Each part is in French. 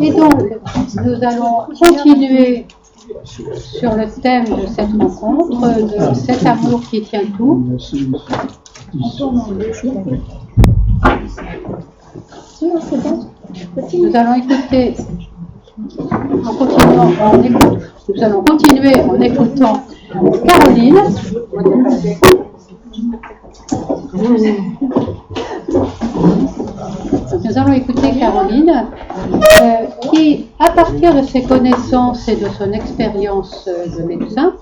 Et donc, nous allons continuer sur le thème de cette rencontre, de cet amour qui tient tout. Nous allons écouter, nous allons continuer en écoutant Caroline. Nous allons écouter Caroline, qui, à partir de ses connaissances et de son expérience de médecin,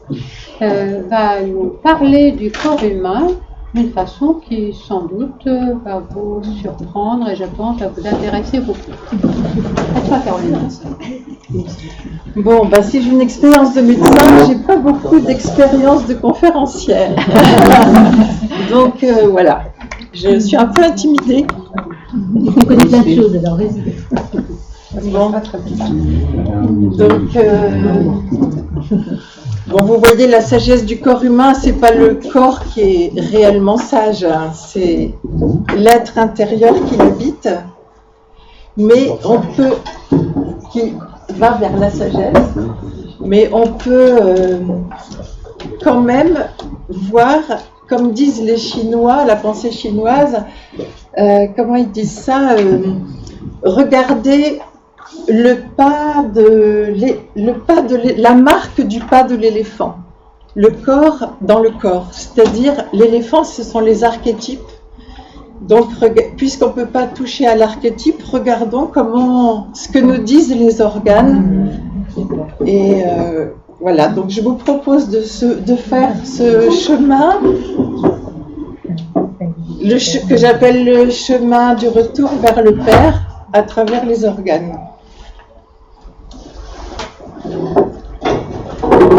va nous parler du corps humain d'une façon qui, sans doute, va vous surprendre et je pense va vous intéresser beaucoup. À toi, Caroline. Bon, si j'ai une expérience de médecin, j'ai pas beaucoup d'expérience de conférencière. Donc voilà, je suis un peu intimidée. On connaît plein de choses, alors vas-y. Bon. Donc, vous voyez, la sagesse du corps humain, c'est pas le corps qui est réellement sage, hein, c'est l'être intérieur qui l'habite, mais on peut, qui va vers la sagesse, mais on peut quand même voir, comme disent les Chinois, la pensée chinoise, comment ils disent ça, regarder la marque du pas de l'éléphant, le corps dans le corps, c'est-à-dire l'éléphant, ce sont les archétypes. Donc, puisqu'on ne peut pas toucher à l'archétype, regardons ce que nous disent les organes. Et voilà, donc je vous propose de faire ce chemin, que j'appelle le chemin du retour vers le Père à travers les organes.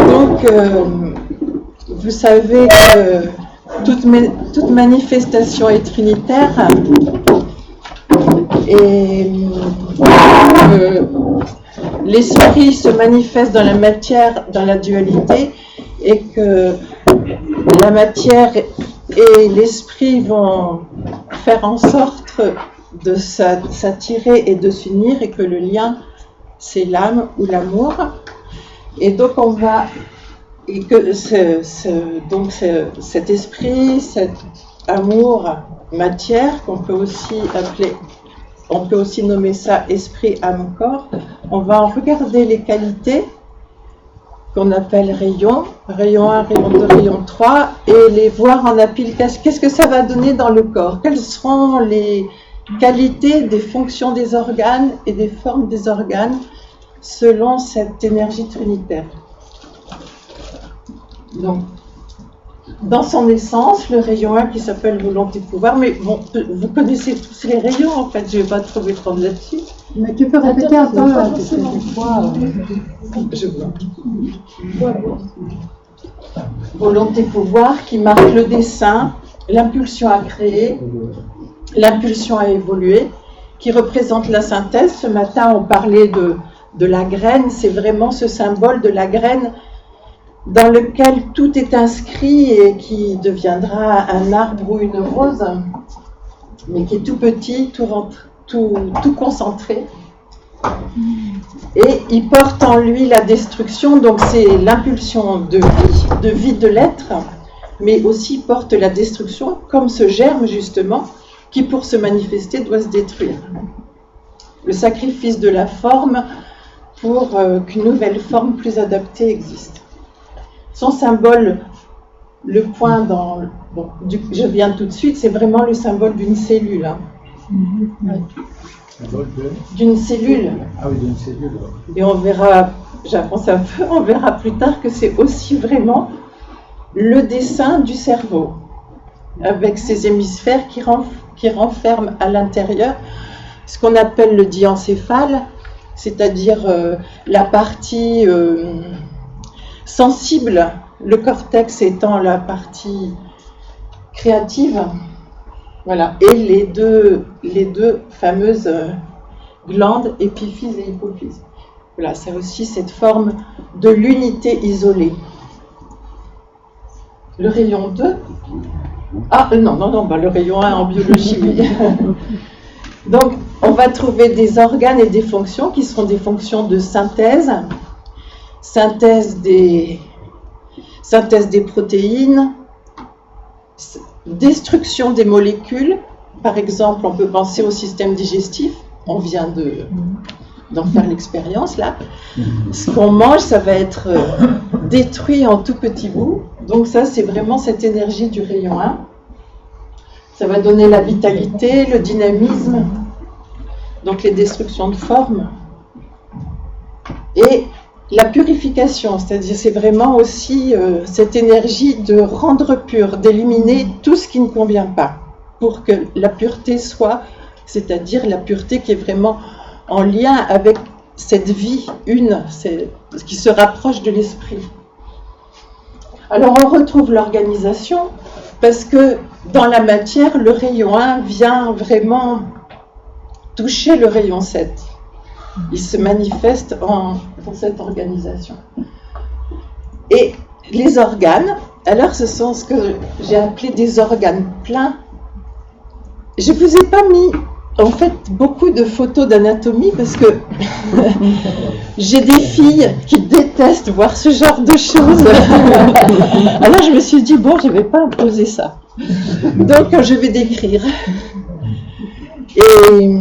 Donc, vous savez que toute manifestation est trinitaire et l'esprit se manifeste dans la matière, dans la dualité, et que la matière et l'esprit vont faire en sorte de s'attirer et de s'unir, et que le lien, c'est l'âme ou l'amour. Et donc cet esprit, cet amour, matière, qu'on peut aussi appeler, on peut aussi nommer ça esprit, âme, corps, on va en regarder les qualités qu'on appelle rayons, rayon 1, rayon 2, rayon 3, et les voir en application. Qu'est-ce que ça va donner dans le corps? Quelles seront les qualités des fonctions des organes et des formes des organes selon cette énergie trinitaire? Donc, dans son essence, le rayon 1 qui s'appelle volonté pouvoir, mais bon, vous connaissez tous les rayons en fait, je ne vais pas trop m'étendre là-dessus. Mais tu peux répéter un peu, je vois. Volonté pouvoir qui marque le dessein, l'impulsion à créer, l'impulsion à évoluer, qui représente la synthèse. Ce matin, on parlait de la graine, c'est vraiment ce symbole de la graine dans lequel tout est inscrit et qui deviendra un arbre ou une rose, mais qui est tout petit, tout concentré. Et il porte en lui la destruction, donc c'est l'impulsion de vie de l'être, mais aussi porte la destruction, comme ce germe justement, qui pour se manifester doit se détruire. Le sacrifice de la forme pour qu'une nouvelle forme plus adaptée existe. Son symbole, le point je viens tout de suite, c'est vraiment le symbole d'une cellule. Hein. D'une cellule. Ah oui, d'une cellule. Et on verra, j'avance un peu, on verra plus tard que c'est aussi vraiment le dessin du cerveau, avec ses hémisphères qui renferment à l'intérieur ce qu'on appelle le diencéphale, c'est-à-dire la partie sensible, le cortex étant la partie créative, voilà, et les deux fameuses glandes, épiphyse et hypophyse. Voilà, c'est aussi cette forme de l'unité isolée. Le rayon 2, le rayon 1 en biologie, oui. Donc, on va trouver des organes et des fonctions qui seront des fonctions de synthèse des protéines, destruction des molécules. Par exemple, on peut penser au système digestif. On vient d'en faire l'expérience là. Ce qu'on mange, ça va être détruit en tout petits bouts. Donc ça, c'est vraiment cette énergie du rayon 1. Ça va donner la vitalité, le dynamisme, donc les destructions de formes. Et la purification, c'est-à-dire c'est vraiment aussi cette énergie de rendre pur, d'éliminer tout ce qui ne convient pas, pour que la pureté soit, c'est-à-dire la pureté qui est vraiment en lien avec cette vie une, qui se rapproche de l'esprit. Alors on retrouve l'organisation, parce que dans la matière, le rayon 1 vient vraiment toucher le rayon 7. Il se manifeste dans cette organisation. Et les organes, alors ce sont ce que j'ai appelé des organes pleins. Je ne vous ai pas mis en fait beaucoup de photos d'anatomie parce que j'ai des filles qui détestent voir ce genre de choses. Alors je me suis dit, bon, je ne vais pas imposer ça. Donc je vais décrire. Et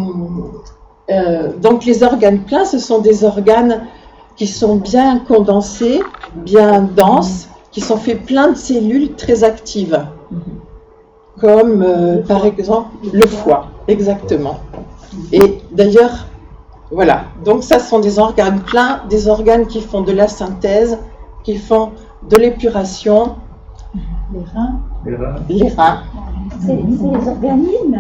donc les organes pleins, ce sont des organes qui sont bien condensés, bien denses, qui sont faits plein de cellules très actives, comme par exemple le foie, exactement. Et d'ailleurs, voilà, donc ça sont des organes pleins, des organes qui font de la synthèse, qui font de l'épuration. Les reins. C'est les organismes.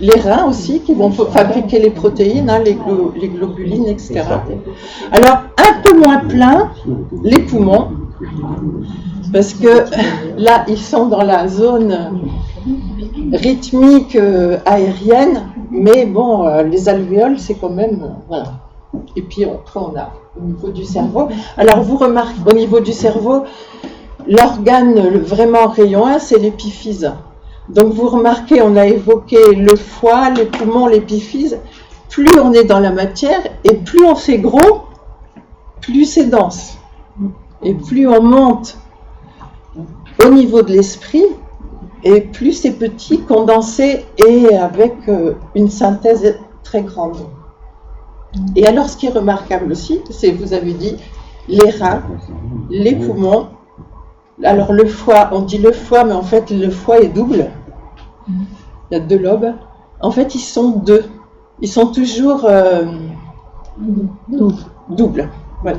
Les reins aussi qui vont fabriquer les protéines, hein, les globulines, etc. Alors, un peu moins plein, les poumons, parce que là, ils sont dans la zone rythmique aérienne, mais bon, les alvéoles, c'est quand même... voilà. Et puis, après, on a au niveau du cerveau. Alors, vous remarquez, au niveau du cerveau, l'organe vraiment rayon 1, c'est l'épiphyse. Donc vous remarquez, on a évoqué le foie, les poumons, l'épiphyse. Plus on est dans la matière et plus on fait gros, plus c'est dense. Et plus on monte au niveau de l'esprit, et plus c'est petit, condensé et avec une synthèse très grande. Et alors ce qui est remarquable aussi, c'est, vous avez dit, les reins, les poumons. Alors le foie, on dit le foie, mais en fait le foie est double. Il y a 2 lobes. En fait, ils sont 2. Ils sont toujours doubles. Voilà.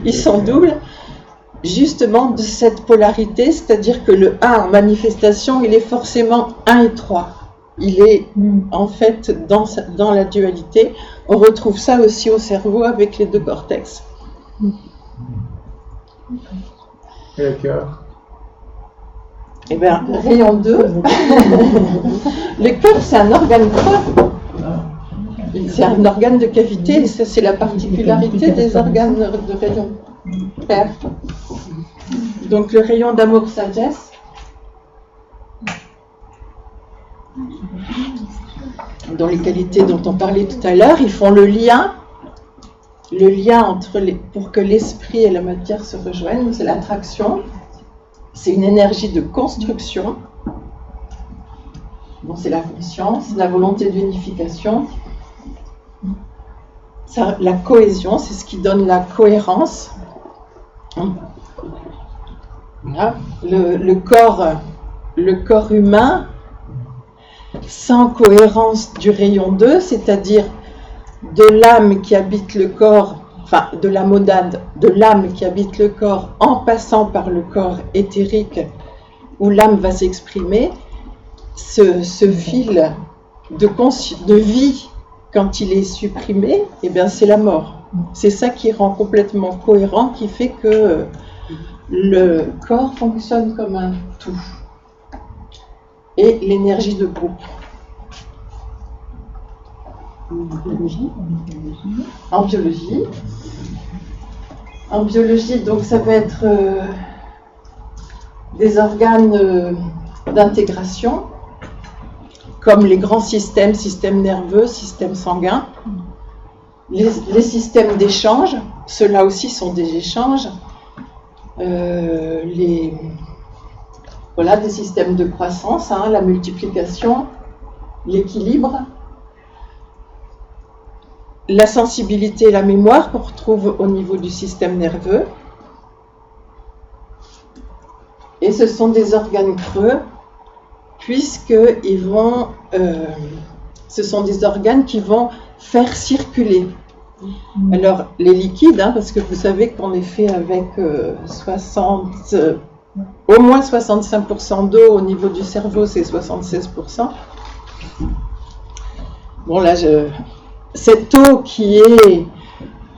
Ils sont doubles, justement de cette polarité, c'est-à-dire que le 1 en manifestation, il est forcément 1 et 3. Il est en fait dans la dualité. On retrouve ça aussi au cerveau avec les 2 cortex. Et le cœur? Eh bien, rayon 2. Le cœur, c'est un organe creux. C'est un organe de cavité, et ça, c'est la particularité des organes de rayon pair. Donc, le rayon d'amour-sagesse. Dans les qualités dont on parlait tout à l'heure, ils font le lien entre pour que l'esprit et la matière se rejoignent, c'est l'attraction. C'est une énergie de construction. Bon, c'est la conscience, la volonté d'unification. La cohésion, c'est ce qui donne la cohérence. Voilà. Le corps humain, sans cohérence du rayon 2, c'est-à-dire de l'âme qui habite le corps, enfin de la monade, de l'âme qui habite le corps en passant par le corps éthérique où l'âme va s'exprimer, ce fil de vie, quand il est supprimé, eh bien c'est la mort. C'est ça qui rend complètement cohérent, qui fait que le corps fonctionne comme un tout. Et l'énergie de groupe. En biologie, donc ça va être des organes d'intégration, comme les grands systèmes nerveux, système sanguin, les systèmes d'échange, ceux-là aussi sont des échanges, des systèmes de croissance, la multiplication, l'équilibre, la sensibilité et la mémoire qu'on retrouve au niveau du système nerveux. Et ce sont des organes creux, puisqu'ils vont, ce sont des organes qui vont faire circuler. Alors, les liquides, parce que vous savez qu'on est fait avec au moins 65% d'eau, au niveau du cerveau, c'est 76%. Bon, là, cette eau qui est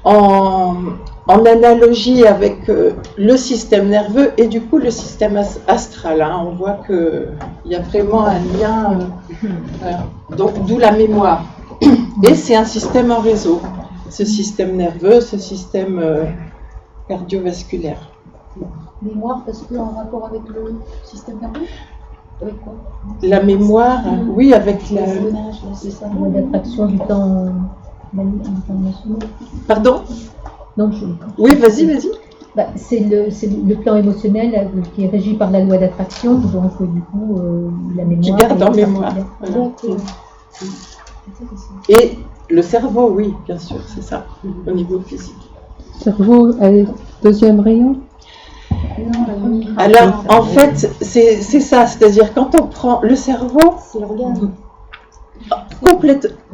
en analogie avec le système nerveux et du coup le système astral. On voit qu'il y a vraiment un lien, donc d'où la mémoire. Et c'est un système en réseau, ce système nerveux, ce système cardiovasculaire. Mémoire, parce qu'en rapport avec le système nerveux? Avec quoi? La mémoire, oui, avec la... C'est ça. Loi d'attraction du temps international. Pardon? Non, Oui, vas-y. C'est le plan émotionnel qui est régi par la loi d'attraction, donc du coup, la mémoire. Tu gardes en mémoire. Voilà. Et le cerveau, oui, bien sûr, c'est ça, au niveau physique. Cerveau, deuxième rayon. Alors, en fait, c'est ça, c'est-à-dire quand on prend le cerveau, C'est l'organe.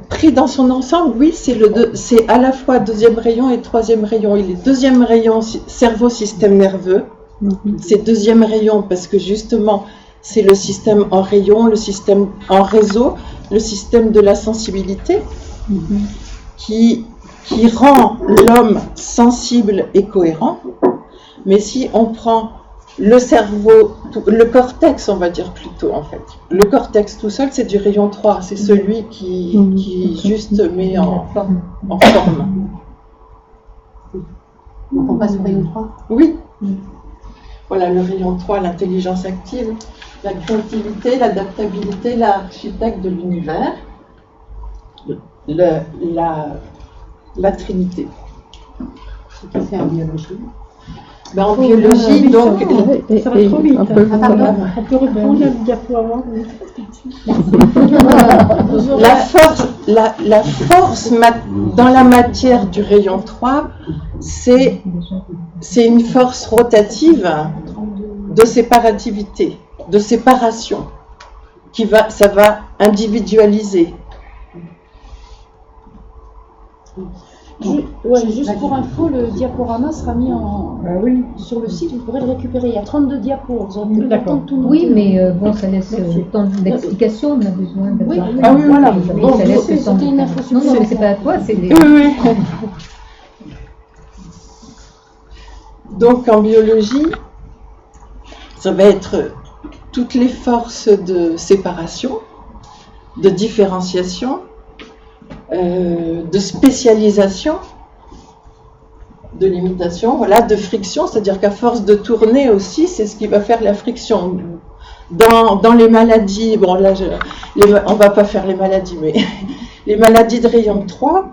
Pris dans son ensemble, oui, c'est à la fois deuxième rayon et troisième rayon. Il est deuxième rayon cerveau, système nerveux. C'est deuxième rayon parce que justement, c'est le système en rayon, le système en réseau, le système de la sensibilité qui rend l'homme sensible et cohérent. Mais si on prend le cerveau, le cortex, on va dire plutôt en fait. Le cortex tout seul, c'est du rayon 3. C'est celui qui juste met en forme. Donc on passe au rayon 3. Oui. Voilà, le rayon 3, l'intelligence active, la créativité, l'adaptabilité, l'architecte de l'univers, la trinité. C'est qui fait en biologie. En biologie, donc... Ça va trop vite. On peut reprendre la diapo avant. La force dans la matière du rayon 3, c'est une force rotative de séparativité, de séparation, ça va individualiser. Juste pour info, le diaporama sera mis sur le site, vous pourrez le récupérer. Il y a 32 diapos. Vous aurez le temps de tout noter. Oui, mais bon, ça laisse le temps d'explication, on a besoin de Oui, voilà. Bon, ça laisse le temps. C'était une info Non, mais c'est pas à toi, c'est des... Oui. Donc en biologie, ça va être toutes les forces de séparation, de différenciation, de spécialisation, de limitation, de friction, c'est-à-dire qu'à force de tourner aussi, c'est ce qui va faire la friction. Dans les maladies, bon là, on va pas faire les maladies, mais les maladies de rayon 3,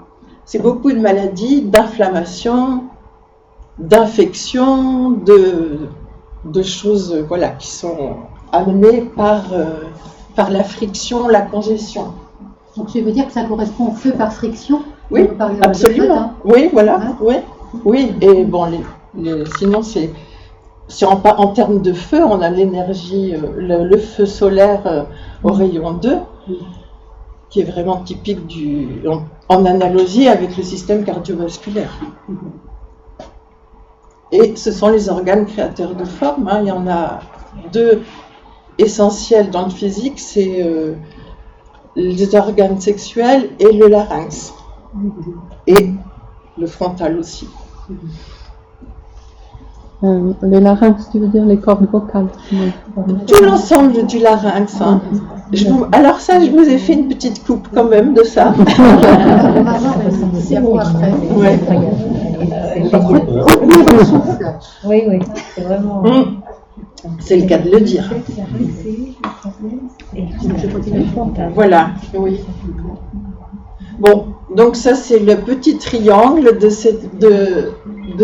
c'est beaucoup de maladies d'inflammation, d'infection, de choses qui sont amenées par la friction, la congestion. Donc ça veut dire que ça correspond au feu par friction? Oui, absolument. Oui, voilà. Oui. Et bon, sinon c'est en termes de feu, on a l'énergie, le feu solaire au rayon 2, qui est vraiment typique en analogie avec le système cardiovasculaire. Et ce sont les organes créateurs de forme. Il y en a deux essentiels dans le physique, c'est les organes sexuels et le larynx. Et le frontal aussi. Le larynx, tu veux dire les cordes vocales? Tout l'ensemble du larynx. Alors ça, je vous ai fait une petite coupe quand même de ça. C'est bon, après. Ouais. Oui, c'est vraiment... C'est le cas de le dire. Voilà, oui. Bon, donc ça c'est le petit triangle de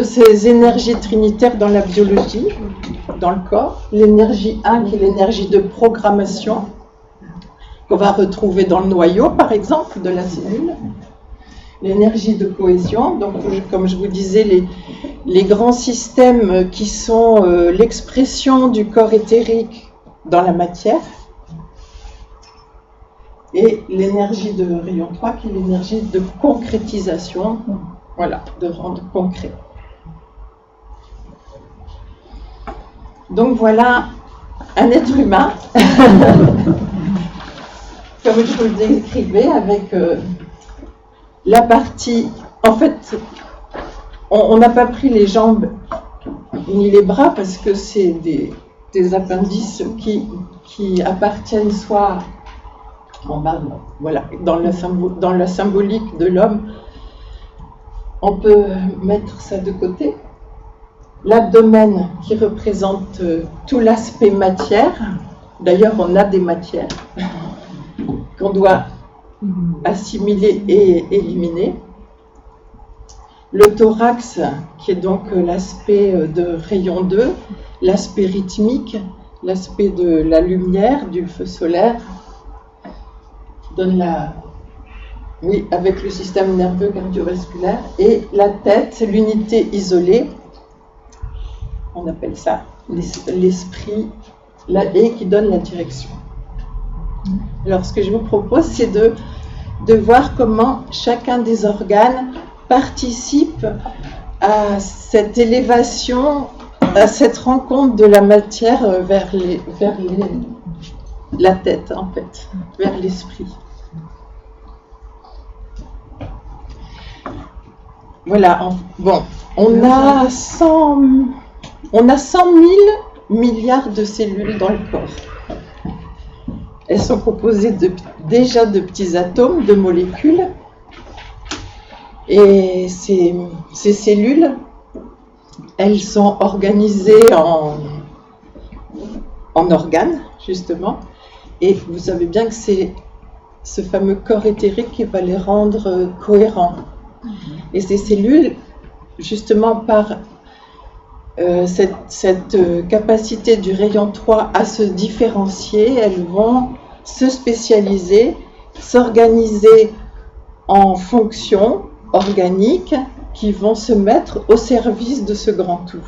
ces énergies trinitaires dans la biologie, dans le corps. L'énergie 1 qui est l'énergie de programmation, qu'on va retrouver dans le noyau par exemple de la cellule. L'énergie de cohésion, donc comme je vous disais, les grands systèmes qui sont l'expression du corps éthérique dans la matière. Et l'énergie de rayon 3 qui est l'énergie de concrétisation, voilà, de rendre concret. Donc voilà un être humain, comme je vous le décrivais, avec la partie, en fait, on n'a pas pris les jambes ni les bras parce que c'est des appendices qui appartiennent soit en bas, voilà, dans la symbolique de l'homme. On peut mettre ça de côté. L'abdomen qui représente tout l'aspect matière. D'ailleurs, on a des matières qu'on doit assimiler et éliminer. Le thorax, qui est donc l'aspect de rayon 2, l'aspect rythmique, l'aspect de la lumière, du feu solaire, donne oui, avec le système nerveux cardiovasculaire, et la tête, l'unité isolée, on appelle ça l'esprit, et qui donne la direction. Alors, ce que je vous propose, c'est de voir comment chacun des organes participe à cette élévation, à cette rencontre de la matière vers la tête, en fait, vers l'esprit. Voilà, bon, on a 100 000 milliards de cellules dans le corps. Elles sont composées déjà de petits atomes, de molécules. Et ces cellules, elles sont organisées en organes, justement. Et vous savez bien que c'est ce fameux corps éthérique qui va les rendre cohérents. Et ces cellules, justement par cette capacité du rayon 3 à se différencier, elles vont se spécialiser, s'organiser en fonctions organiques qui vont se mettre au service de ce grand tout.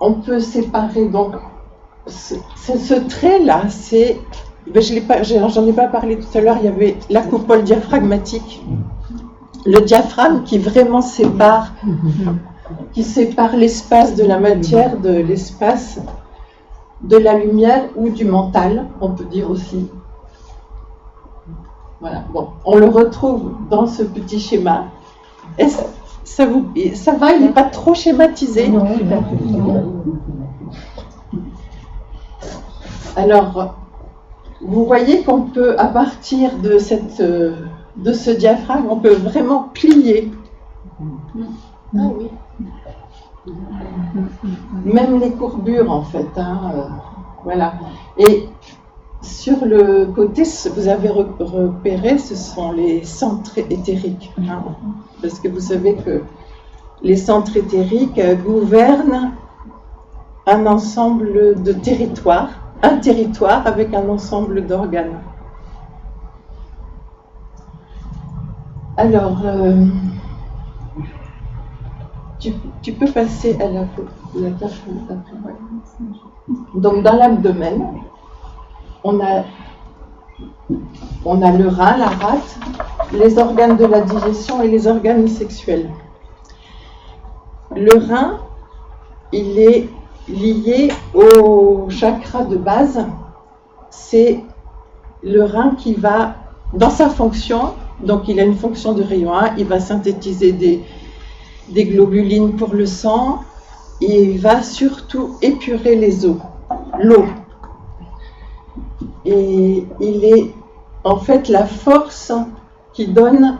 On peut séparer donc ce trait-là, j'en ai pas parlé tout à l'heure, il y avait la coupole diaphragmatique, le diaphragme qui vraiment sépare l'espace de la matière de l'espace de la lumière ou du mental, on peut dire aussi. Voilà, bon, on le retrouve dans ce petit schéma. Ça va, il n'est pas trop schématisé? Non, il n'est pas Alors, vous voyez qu'on peut, à partir de ce diaphragme, on peut vraiment plier. Ah oui. Même les courbures, en fait. Voilà. Et sur le côté, vous avez repéré, ce sont les centres éthériques. Parce que vous savez que les centres éthériques gouvernent un ensemble de territoires, un territoire avec un ensemble d'organes. Alors, tu peux passer à la tâche après. Donc, dans l'abdomen, on a le rein, la rate, les organes de la digestion et les organes sexuels. Le rein, il est lié au chakra de base. C'est le rein qui va, dans sa fonction, donc il a une fonction de rayon 1, il va synthétiser des globulines pour le sang et il va surtout épurer l'eau. Et il est en fait la force il donne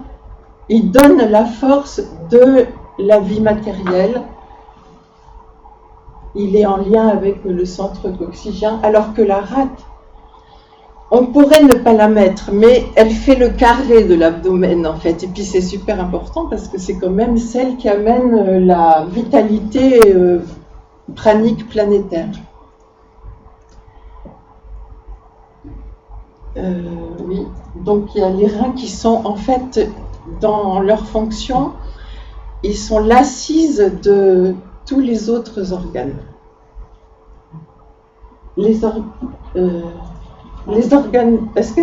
la force de la vie matérielle il est en lien avec le centre coccygien, alors que la rate, on pourrait ne pas la mettre, mais elle fait le carré de l'abdomen en fait. Et puis c'est super important parce que c'est quand même celle qui amène la vitalité pranique planétaire. Oui, donc il y a les reins qui sont en fait dans leur fonction, ils sont l'assise de tous les autres organes. Les organes, est-ce que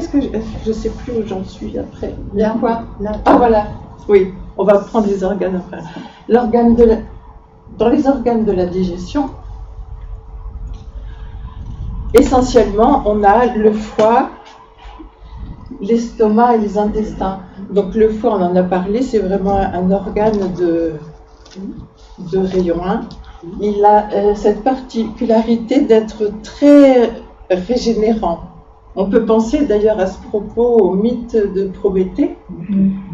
je sais plus où j'en suis après? Il y a quoi? Ah voilà, oui, on va prendre les organes après. Dans les organes de la digestion, essentiellement, on a le foie, l'estomac et les intestins. Donc le foie, on en a parlé, c'est vraiment un organe de rayon 1. Il a cette particularité d'être très régénérant. On peut penser d'ailleurs à ce propos au mythe de Prométhée.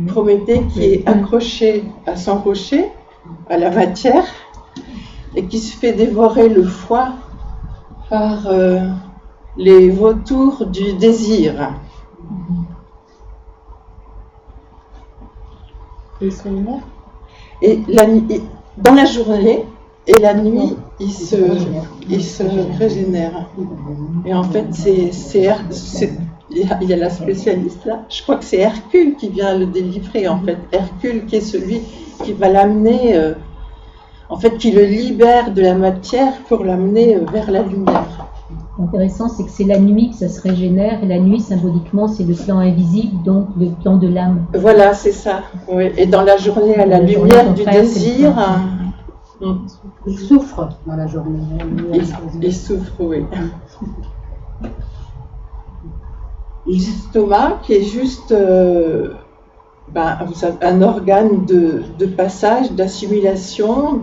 Prométhée qui est accroché à son rocher, à la matière, et qui se fait dévorer le foie par les vautours du désir. Et dans la journée et la nuit, il se régénère. Et en fait, il y a la spécialiste là. Je crois que c'est Hercule qui vient le délivrer en fait. Hercule qui est celui qui va l'amener, en fait, qui le libère de la matière pour l'amener vers la lumière. L'intéressant, c'est que c'est la nuit que ça se régénère, et la nuit, symboliquement, c'est le plan invisible, donc le plan de l'âme. Voilà, c'est ça. Oui. Et dans la journée, à la lumière du désir, il souffre dans la journée. Il souffre, oui. L'estomac, qui est juste un organe de passage, d'assimilation,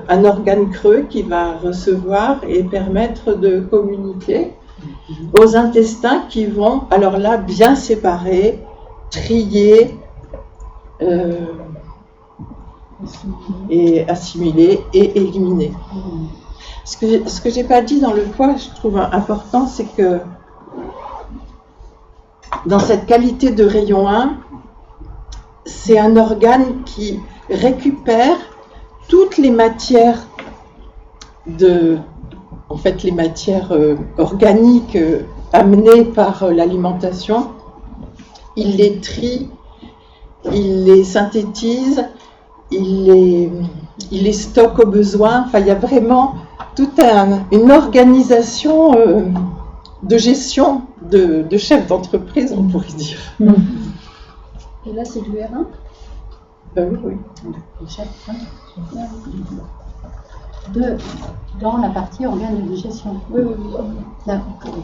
un organe creux qui va recevoir et permettre de communiquer aux intestins qui vont, alors là, bien séparer, trier et assimiler et éliminer. Ce que j'ai pas dit dans le foie, je trouve important, c'est que dans cette qualité de rayon 1, c'est un organe qui récupère toutes les matières les matières organiques amenées par l'alimentation. Il les trie, il les synthétise, il les stocke au besoin. Enfin, il y a vraiment toute une organisation de gestion de chef d'entreprise, on pourrait dire. Et là, c'est du R1 Oui. Dans la partie organe de digestion. Oui.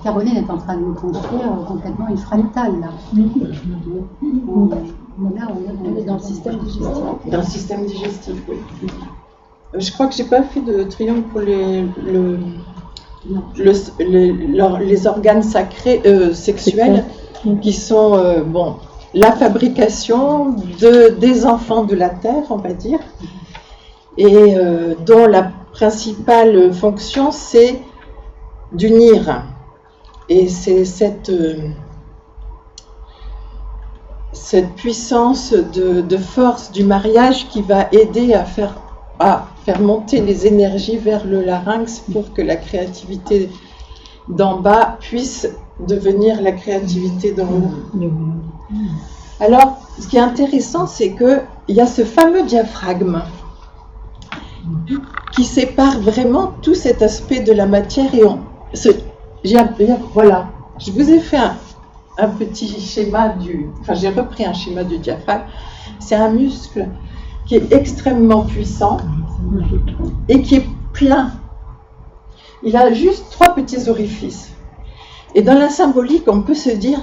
Caroline est en train de nous construire complètement une fractale là. On est dans le système digestif. Dans le système digestif, oui. Je crois que j'ai pas fait de triangle pour les organes sacrés sexuels qui sont la fabrication des enfants de la terre, on va dire, et dont la principale fonction c'est d'unir. Et c'est cette puissance de force du mariage qui va aider à faire monter les énergies vers le larynx pour que la créativité d'en bas puisse devenir la créativité d'en haut. Alors, ce qui est intéressant, c'est qu'il y a ce fameux diaphragme qui sépare vraiment tout cet aspect de la matière et voilà, je vous ai fait un petit schéma j'ai repris un schéma du diaphragme. C'est un muscle qui est extrêmement puissant et qui est plein. Il a juste 3 petits orifices. Et dans la symbolique, on peut se dire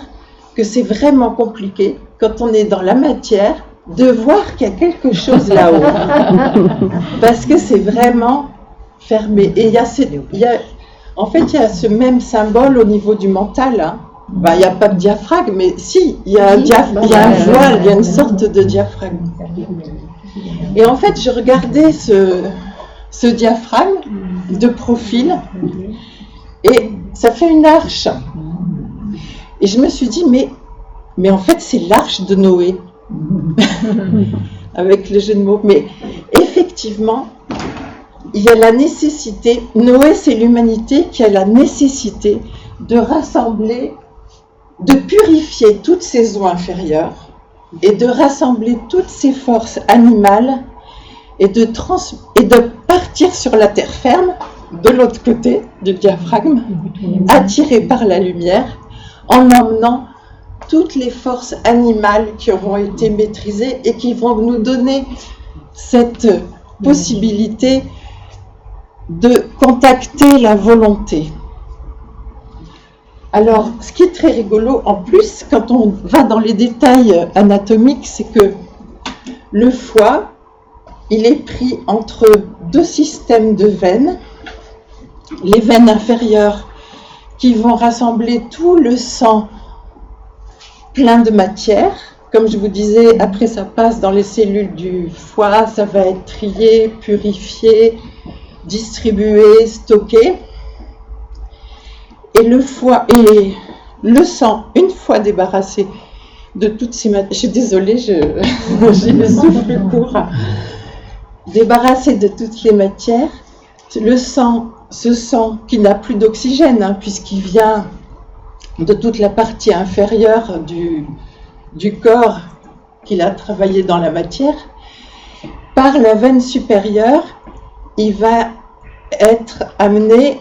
que c'est vraiment compliqué, quand on est dans la matière, de voir qu'il y a quelque chose là-haut. Parce que c'est vraiment fermé. Et il y a ce même symbole au niveau du mental. Hein. Il n'y a pas de diaphragme, mais si, il y a un voile, il y a une sorte de diaphragme. Et en fait, je regardais ce diaphragme de profil, et ça fait une arche. Et je me suis dit, mais en fait, c'est l'arche de Noé, avec le jeu de mots. Mais effectivement, il y a la nécessité, Noé, c'est l'humanité qui a la nécessité de rassembler, de purifier toutes ses eaux inférieures et de rassembler toutes ses forces animales et de partir sur la terre ferme, de l'autre côté du diaphragme, attiré par la lumière, en emmenant toutes les forces animales qui auront été maîtrisées et qui vont nous donner cette possibilité de contacter la volonté. Alors, ce qui est très rigolo, en plus, quand on va dans les détails anatomiques, c'est que le foie, il est pris entre deux systèmes de veines, les veines inférieures qui vont rassembler tout le sang plein de matière. Comme je vous disais, après ça passe dans les cellules du foie, ça va être trié, purifié, distribué, stocké. Et le foie et le sang, une fois débarrassé de toutes ces matières, je suis désolée, j'ai le souffle court, débarrassé de toutes les matières, le sang, ce sang qui n'a plus d'oxygène, puisqu'il vient de toute la partie inférieure du corps qu'il a travaillé dans la matière, par la veine supérieure, il va être amené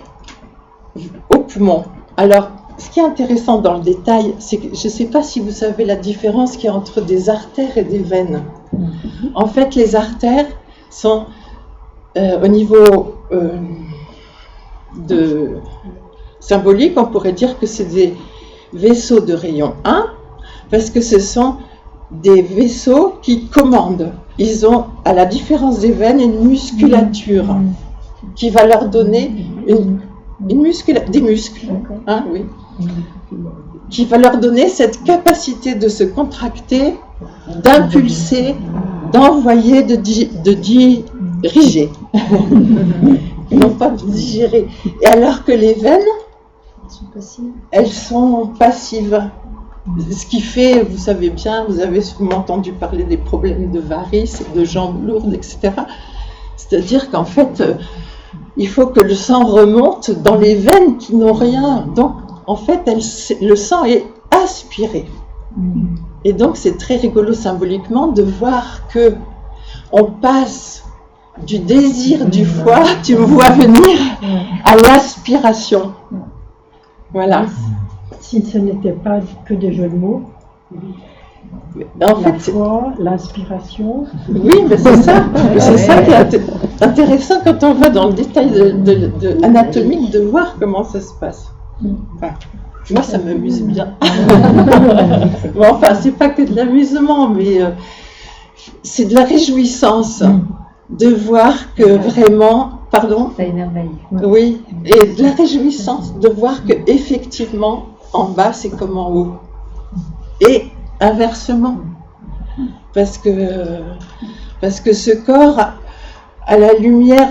au poumon. Alors, ce qui est intéressant dans le détail, c'est que je ne sais pas si vous savez la différence qu'il y a entre des artères et des veines. En fait, les artères sont au niveau symbolique, on pourrait dire que c'est des vaisseaux de rayon 1, parce que ce sont des vaisseaux qui commandent. Ils ont, à la différence des veines, une musculature qui va leur donner des muscles, oui, qui va leur donner cette capacité de se contracter, d'impulser, d'envoyer, de diriger, non pas de digérer. Et alors que les veines, elles sont passives. Ce qui fait, vous savez bien, vous avez souvent entendu parler des problèmes de varices, de jambes lourdes, etc. C'est-à-dire qu'en fait, il faut que le sang remonte dans les veines qui n'ont rien. Donc, en fait, le sang est aspiré. Et donc, c'est très rigolo symboliquement de voir que on passe du désir du foie, tu me vois venir, à l'aspiration. Voilà. Si ce n'était pas que des jeux de mots, en fait, la foi, l'inspiration. Oui, mais c'est ça. C'est ça qui est intéressant quand on va dans le détail anatomique de voir comment ça se passe. Enfin, moi, ça m'amuse bien. Bon, enfin, c'est pas que de l'amusement, mais c'est de la réjouissance de voir que vraiment. Pardon ? Ça émerveille. Oui, et de la réjouissance de voir que effectivement, en bas, c'est comme en haut. Et inversement, parce que ce corps, à la lumière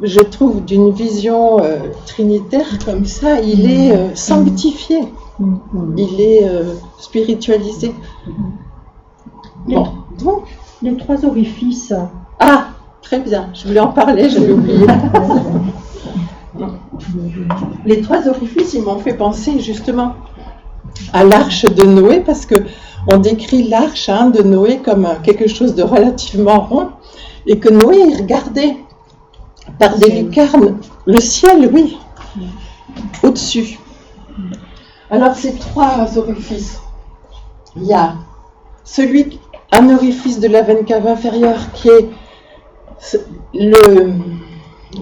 je trouve, d'une vision trinitaire comme ça, il est sanctifié, il est spiritualisé. Bon, donc... Les 3 orifices. Ah, très bien, je voulais en parler, j'avais oublié. Les 3 orifices, ils m'ont fait penser justement à l'arche de Noé, parce que on décrit l'arche de Noé comme quelque chose de relativement rond, et que Noé il regardait par des lucarnes le ciel, oui, au-dessus. Alors ces 3 orifices, il y a un orifice de la veine cave inférieure qui est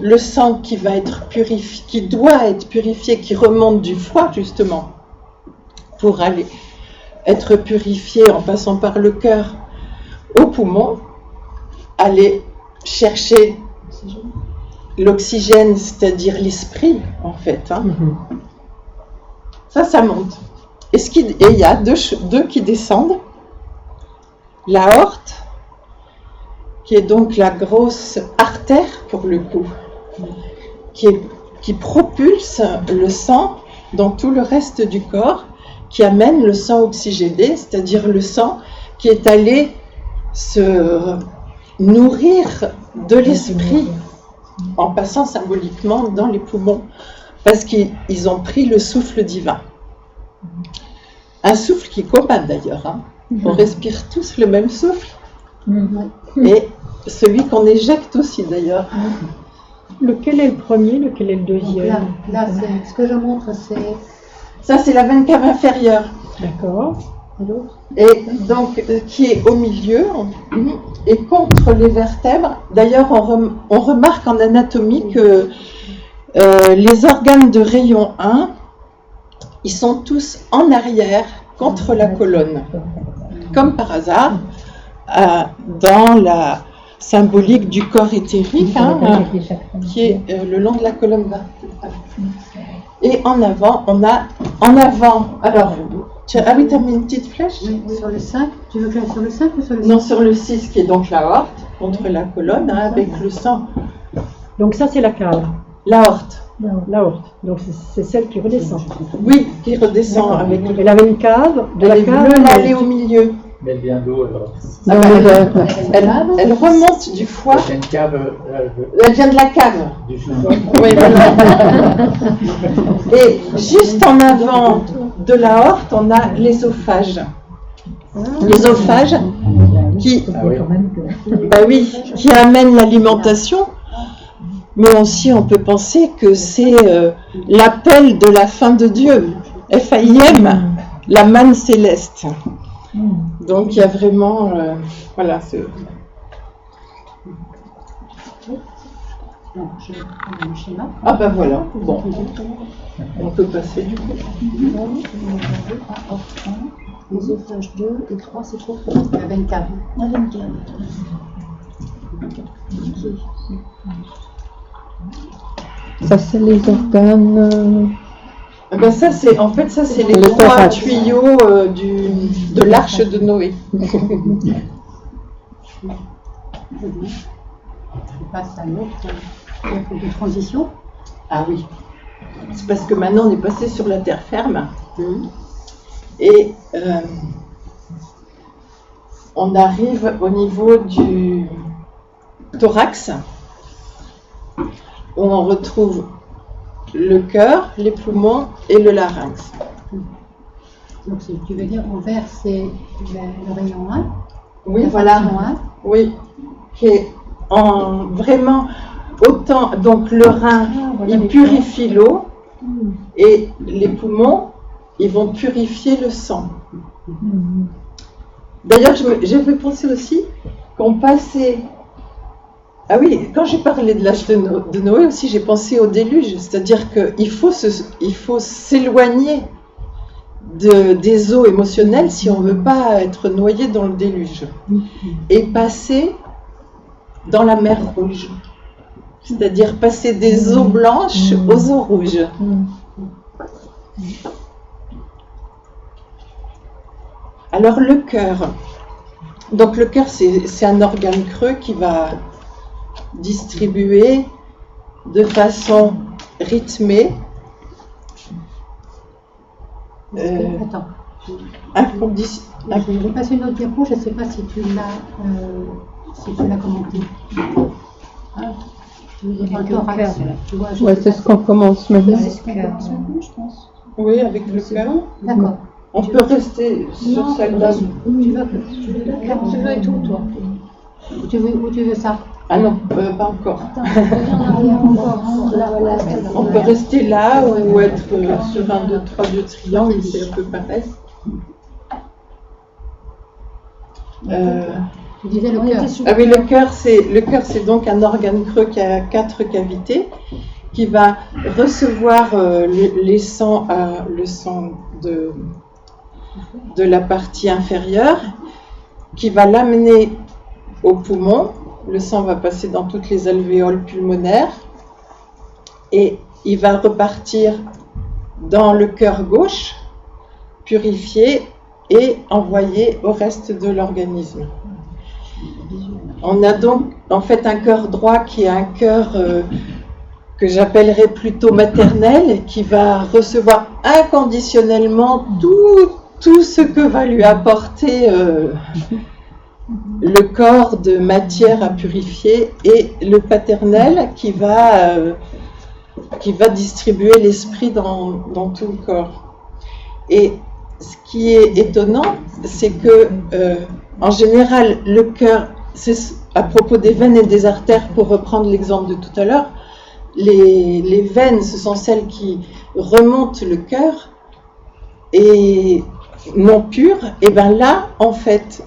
le sang qui va être purifié, qui doit être purifié, qui remonte du foie justement, pour aller être purifié en passant par le cœur au poumon, aller chercher l'oxygène, c'est-à-dire l'esprit en fait. Ça monte. Et il y a deux qui descendent, l'aorte qui est donc la grosse artère pour le coup, qui propulse le sang dans tout le reste du corps, qui amène le sang oxygéné, c'est-à-dire le sang qui est allé se nourrir de l'esprit en passant symboliquement dans les poumons, parce qu'ils ont pris le souffle divin. Un souffle qui est commun d'ailleurs, hein. On respire tous le même souffle, et celui qu'on éjecte aussi d'ailleurs. Lequel est le premier, lequel est le Donc deuxième? là c'est, ce que je montre, c'est Ça, c'est la veine cave inférieure, D'accord. et donc qui est au milieu et contre les vertèbres. D'ailleurs, on remarque en anatomie que les organes de rayon 1, ils sont tous en arrière contre la colonne, comme par hasard, dans la symbolique du corps éthérique, qui est le long de la colonne vertébrale. Et en avant, on a en avant. Alors, ah oui, tu as mis une petite flèche? oui, sur le 5. Tu veux que j'aille sur le 5 ou sur le 6? Non, sur le 6, qui est donc l'aorte, contre la colonne, avec le sang. Donc ça, c'est la cave, L'aorte, l'aorte. Donc c'est celle qui redescend. oui, qui redescend avec Elle avait une cave, de elle la est cave. bleue, là, elle est au milieu. Mais elle vient d'où alors? Ah bah, elle remonte du foie. C'est une cave Elle vient de la cave. du sous-sol. Oui, voilà. Et juste en avant de l'aorte, on a l'ésophage. L'ésophage qui, Ah oui. bah oui, qui amène l'alimentation, mais aussi on peut penser que c'est l'appel de la fin de Dieu, F-A-I-M, la manne céleste. Donc il y a vraiment, voilà, Non, je vais prendre le schéma. ah ben voilà, bon, on peut passer du coup. L'œsophage 2 et 3, c'est trop La veine cave. La veine cave. Ça, c'est les organes. Ah ben ça c'est, en fait ça c'est les Le trois thorax. tuyaux de l'arche de Noé. Je passe à l'autre de transition. Ah oui, c'est parce que maintenant on est passé sur la terre ferme et on arrive au niveau du thorax où on retrouve le cœur, les poumons et le larynx. Donc tu veux dire en vert c'est le rayon 1. Oui, la voilà. fraction 1. Oui, qui est en vraiment autant, donc le rein, il purifie l'eau et les poumons, ils vont purifier le sang. D'ailleurs, j'avais pensé aussi qu'on passait. Ah oui, quand j'ai parlé de l'âge de Noé aussi, j'ai pensé au déluge, c'est-à-dire qu'il faut s'éloigner des eaux émotionnelles si on ne veut pas être noyé dans le déluge et passer dans la mer rouge, c'est-à-dire passer des eaux blanches aux eaux rouges. Alors le cœur, donc le cœur c'est un organe creux qui va distribuer de façon rythmée Attends. Je vais passer une autre diapo, je ne sais pas si tu l'as commenté. Le thorax, tu vois, je Ouais, sais c'est pas ce qu'on commence maintenant. Je pense. Oui, avec le cœur. D'accord. On peut rester sur celle-là. Tu veux et tout, toi. Où tu veux ça? Ah non, pas encore. Reviens en arrière encore. Là, voilà. On peut rester là ou être sur un, deux, trois, deux triangles, c'est un peu pareil. Tu disais le cœur. Ah oui, le cœur, c'est donc un organe creux qui a 4 cavités, qui va recevoir le sang de la partie inférieure, qui va l'amener au poumon. Le sang va passer dans toutes les alvéoles pulmonaires et il va repartir dans le cœur gauche, purifié et envoyé au reste de l'organisme. On a donc en fait un cœur droit qui est un cœur que j'appellerais plutôt maternel, qui va recevoir inconditionnellement tout ce que va lui apporter le corps de matière à purifier, et le paternel qui va distribuer l'esprit dans tout le corps. Et ce qui est étonnant, c'est que en général, le cœur, c'est à propos des veines et des artères, pour reprendre l'exemple de tout à l'heure, les veines, ce sont celles qui remontent le cœur et non pures. Et bien là, en fait,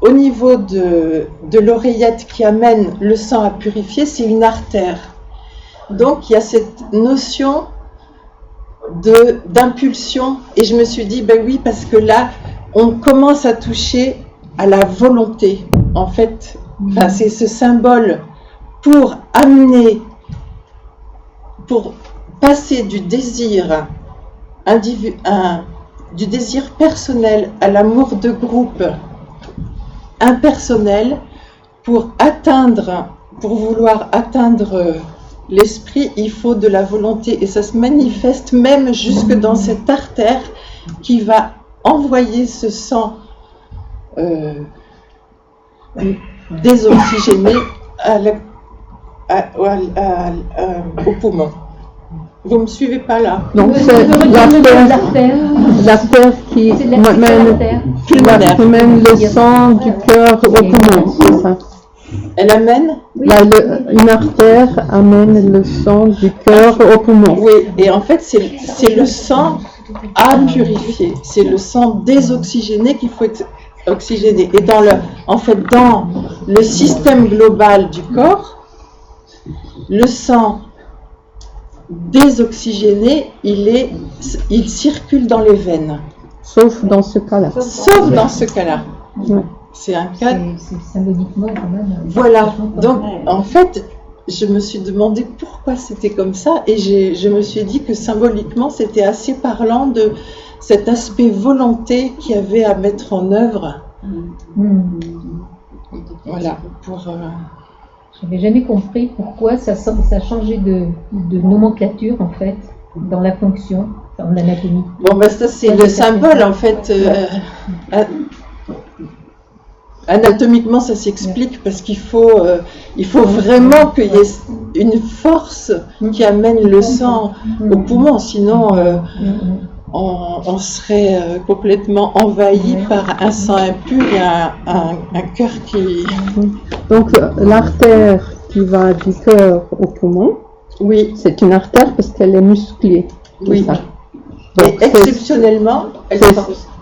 au niveau de l'oreillette qui amène le sang à purifier, c'est une artère. Donc il y a cette notion d'impulsion, et je me suis dit, ben oui, parce que là, on commence à toucher à la volonté. En fait, c'est ce symbole pour amener, pour passer du désir du désir personnel à l'amour de groupe impersonnel, pour vouloir atteindre l'esprit, il faut de la volonté, et ça se manifeste même jusque dans cette artère qui va envoyer ce sang désoxygéné au poumon. Vous me suivez pas là? Donc c'est l'artère qui mène le sang du cœur au poumon, c'est ça? Elle amène? Une artère amène le sang du cœur au poumon. Oui, et en fait c'est le sang à purifier, c'est le sang désoxygéné qu'il faut oxygéner. Et dans le système global du corps, le sang désoxygéné, il circule dans les veines. Sauf dans ce cas-là. Sauf dans ce cas-là. Ouais. C'est un cas. C'est symboliquement quand même. Voilà. Donc, en fait, je me suis demandé pourquoi c'était comme ça, et je me suis dit que symboliquement, c'était assez parlant de cet aspect volonté qu'il y avait à mettre en œuvre. Voilà. J'avais jamais compris pourquoi ça changeait de nomenclature en fait dans la fonction, en anatomie. Bon, ben ça c'est le symbole en fait. Anatomiquement, ça s'explique parce qu'il faut vraiment qu'il y ait une force qui amène le sang au poumon, sinon on serait complètement envahi par un sang impur et un cœur qui... Donc l'artère qui va du cœur au poumon, oui, c'est une artère parce qu'elle est musclée. Oui. Ça. Donc, et exceptionnellement,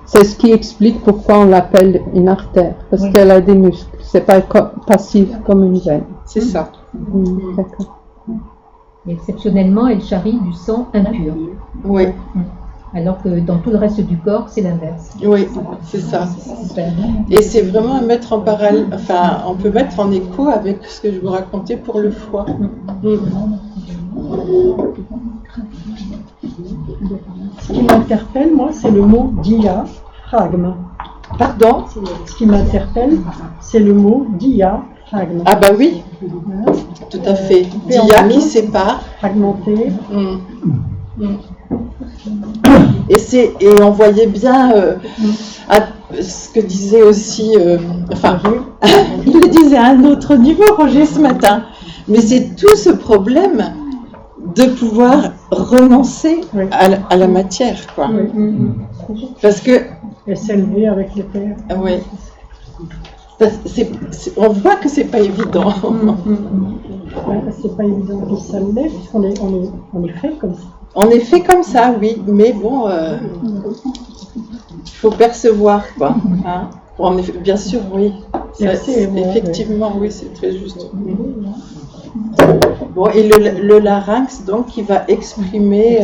c'est ce qui explique pourquoi on l'appelle une artère, parce qu'elle a des muscles. C'est pas passif comme une veine. C'est ça. D'accord. Et exceptionnellement, elle charrie du sang impur. Oui. Alors que dans tout le reste du corps, c'est l'inverse. Oui, c'est ça. Et c'est vraiment à mettre en parallèle, enfin, on peut mettre en écho avec ce que je vous racontais pour le foie. Ce qui m'interpelle, moi, c'est le mot diaphragme. Pardon? Ce qui m'interpelle, c'est le mot diaphragme. Ah bah oui, tout à fait. Dia qui sépare. Fragmenté. Et on voyait bien ce que disait aussi, il le disait à un autre niveau, Roger, ce matin, mais c'est tout ce problème de pouvoir renoncer à la matière, quoi. Parce que... Et s'élever avec les terres. Oui. On voit que c'est pas évident. C'est pas évident que ça l'est, puisqu'on est fait comme ça. On est fait comme ça, oui, mais bon, il faut percevoir, quoi. Hein. Bien sûr, oui. Effectivement, oui, c'est très juste. Bon, et le larynx, donc, qui va exprimer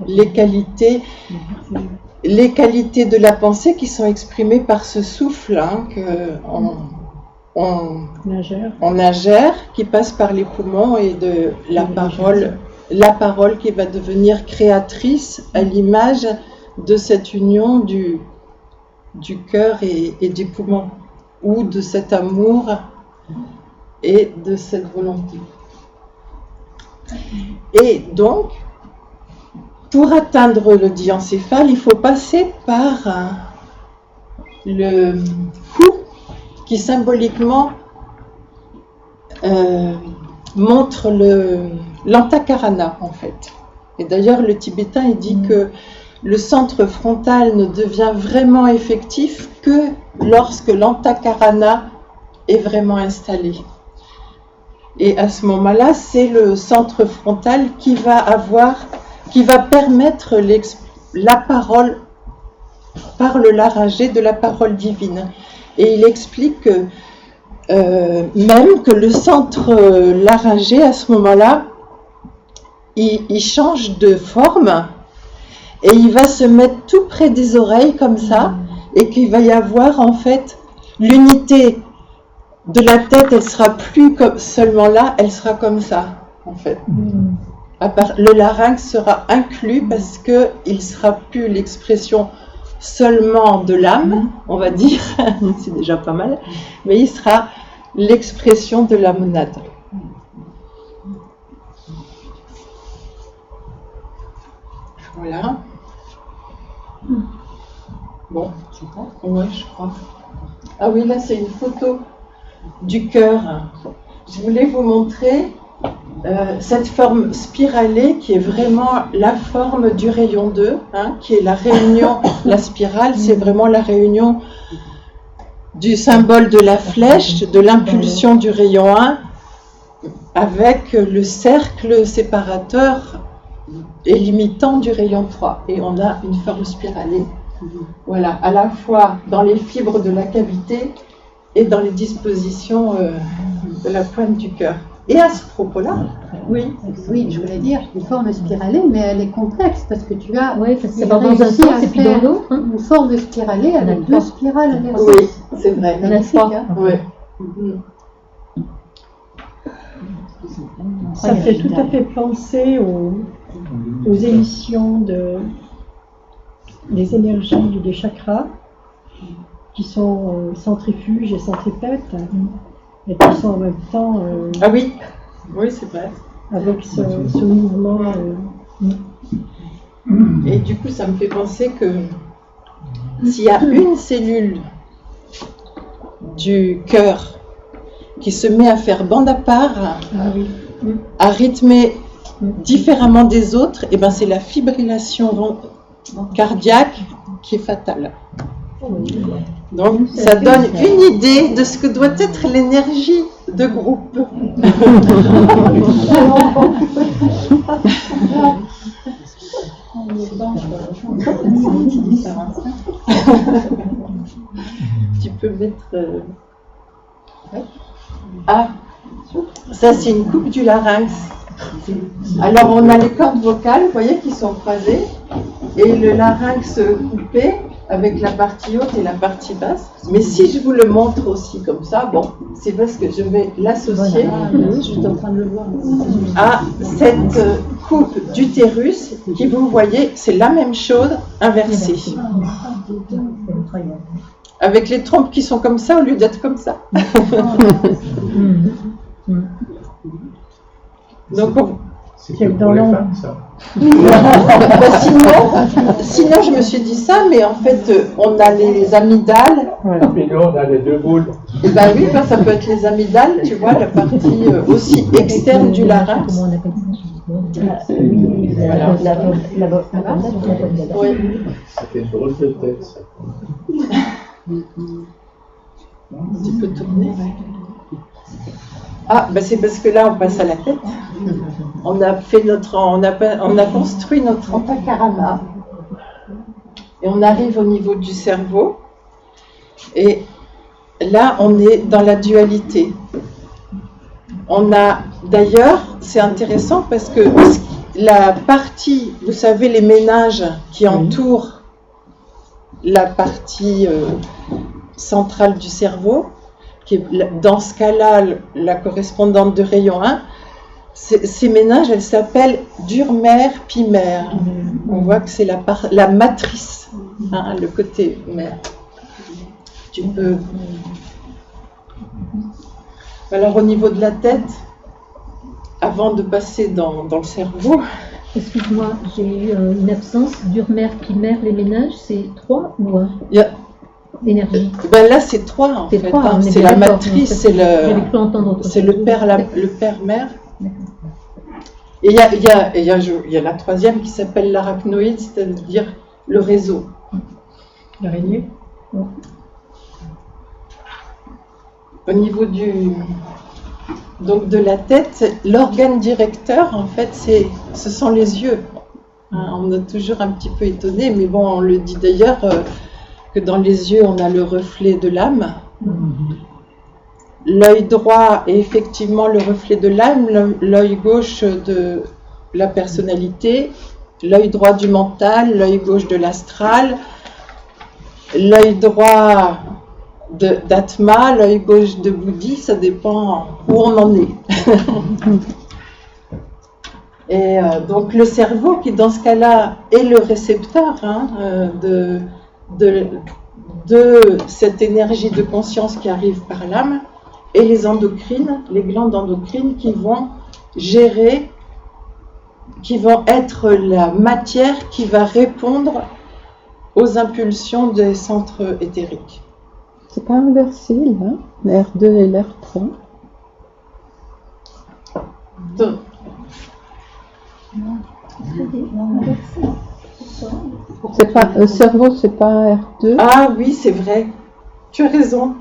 les qualités de la pensée qui sont exprimées par ce souffle qu'on ingère, qui passe par les poumons, et de la parole qui va devenir créatrice à l'image de cette union du cœur et du poumon, ou de cet amour et de cette volonté. Et donc, pour atteindre le diencéphale, il faut passer par le cou qui symboliquement montre l'antakarana en fait. Et d'ailleurs, le tibétain il dit que le centre frontal ne devient vraiment effectif que lorsque l'antakarana est vraiment installé. Et à ce moment-là, c'est le centre frontal qui va permettre la parole par le laryngé de la parole divine. Et il explique que même que le centre laryngé, à ce moment-là, il change de forme et il va se mettre tout près des oreilles comme ça, et qu'il va y avoir en fait l'unité de la tête, elle sera plus comme seulement là, elle sera comme ça en fait. Le larynx sera inclus parce que il sera plus l'expression seulement de l'âme, on va dire, c'est déjà pas mal, mais il sera l'expression de la monade. Voilà. Bon, ouais, je crois. Ah oui, là c'est une photo du cœur. Je voulais vous montrer cette forme spiralée qui est vraiment la forme du rayon 2, qui est la réunion, la spirale, c'est vraiment la réunion du symbole de la flèche, de l'impulsion du rayon 1, avec le cercle séparateur et limitant du rayon 3. Et on a une forme spiralée, voilà, à la fois dans les fibres de la cavité et dans les dispositions de la pointe du cœur. Et à ce propos-là, oui, je voulais dire une forme spiralée, mais elle est complexe parce que tu as ça part dans un sens et puis dans l'autre. Une forme spiralée avec deux spirales inversées. Oui, c'est vrai. Magnifique, hein. Oui. Ça fait tout à fait penser aux émissions des énergies des chakras qui sont centrifuges et centripètes et qui sont en même temps ah oui, c'est vrai. Avec ce mouvement. Et du coup, ça me fait penser que s'il y a une cellule du cœur qui se met à faire bande à part, à rythmer différemment des autres, et ben c'est la fibrillation cardiaque qui est fatale. Donc ça donne une idée de ce que doit être l'énergie de groupe. Tu peux mettre... Ah, ça c'est une coupe du larynx. Alors on a les cordes vocales, vous voyez, qui sont croisées, et le larynx coupé avec la partie haute et la partie basse. Mais si je vous le montre aussi comme ça, bon, c'est parce que je vais l'associer à cette coupe d'utérus qui, vous voyez, c'est la même chose inversée. Avec les trompes qui sont comme ça au lieu d'être comme ça. Donc, c'est dans l'ombre, ça. Sinon, je me suis dit ça, mais en fait, on a les amygdales. Et nous, on a les deux boules. Et ben oui, ça peut être les amygdales, tu vois, la partie aussi externe du larynx. Comment on appelle ça? Oui. C'était une drôle de tête, ça. Tu peux tourner. Ah, ben c'est parce que là, on passe à la tête. On a construit notre antakarana. Et on arrive au niveau du cerveau. Et là, on est dans la dualité. On a, d'ailleurs, c'est intéressant parce que la partie, vous savez, les méninges qui entourent la partie centrale du cerveau, qui est dans ce cas-là la correspondante de rayon 1, ces méninges, elles s'appellent dure-mère, pi-mère. On voit que c'est la matrice, le côté mère. Tu peux... Alors au niveau de la tête, avant de passer dans le cerveau, Excuse-moi, j'ai eu une absence. Durmer, primaire, les ménages, c'est 3 ou 1 il y a, d'énergie? ben là c'est 3 en C'est fait. 3, Hein. on est C'est bien la d'accord, matrice, donc j'avais cru entendre autre c'est chose. le père-mère. Et il y a la troisième qui s'appelle l'arachnoïde, c'est-à-dire le réseau. L'araignée. Au niveau donc de la tête, l'organe directeur, en fait, ce sont les yeux. Hein, on est toujours un petit peu étonné, mais bon, on le dit d'ailleurs que dans les yeux, on a le reflet de l'âme. L'œil droit est effectivement le reflet de l'âme, l'œil gauche de la personnalité, l'œil droit du mental, l'œil gauche de l'astral, l'œil droit d'Atma, l'œil gauche de Bouddhi, ça dépend où on en est. Et donc le cerveau, qui dans ce cas-là est le récepteur de cette énergie de conscience qui arrive par l'âme, et les endocrines, les glandes endocrines qui vont gérer, qui vont être la matière qui va répondre aux impulsions des centres éthériques. C'est pas inversé, là, l'R2 et l'R3. Donc, C'est pas, le cerveau, c'est pas R2. ah oui, c'est vrai, tu as raison,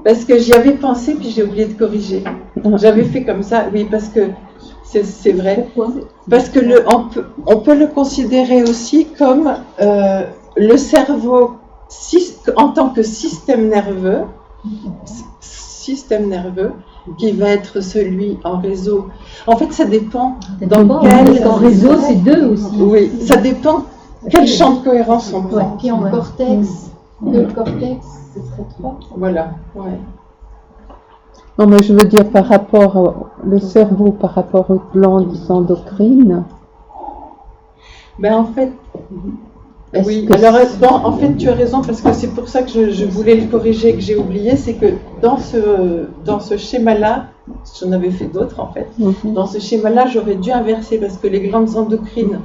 parce que j'y avais pensé puis j'ai oublié de corriger. J'avais fait comme ça, oui, parce que c'est vrai. Pourquoi? Parce que on peut le considérer aussi comme le cerveau en tant que système nerveux qui va être celui en réseau. En fait, ça dépend dans quel En réseau, c'est 2 aussi. Oui, ça dépend quel champ de cohérence on prend. Puis en cortex, le cortex, ce serait 3. Voilà, ouais. Non, mais je veux dire par rapport le cerveau, par rapport aux glandes endocrines. Ben en fait, oui. que Alors en fait, tu as raison parce que c'est pour ça que je voulais le corriger, que j'ai oublié, c'est que dans ce schéma-là, j'en avais fait d'autres en fait. Dans ce schéma-là, j'aurais dû inverser parce que les glandes endocrines,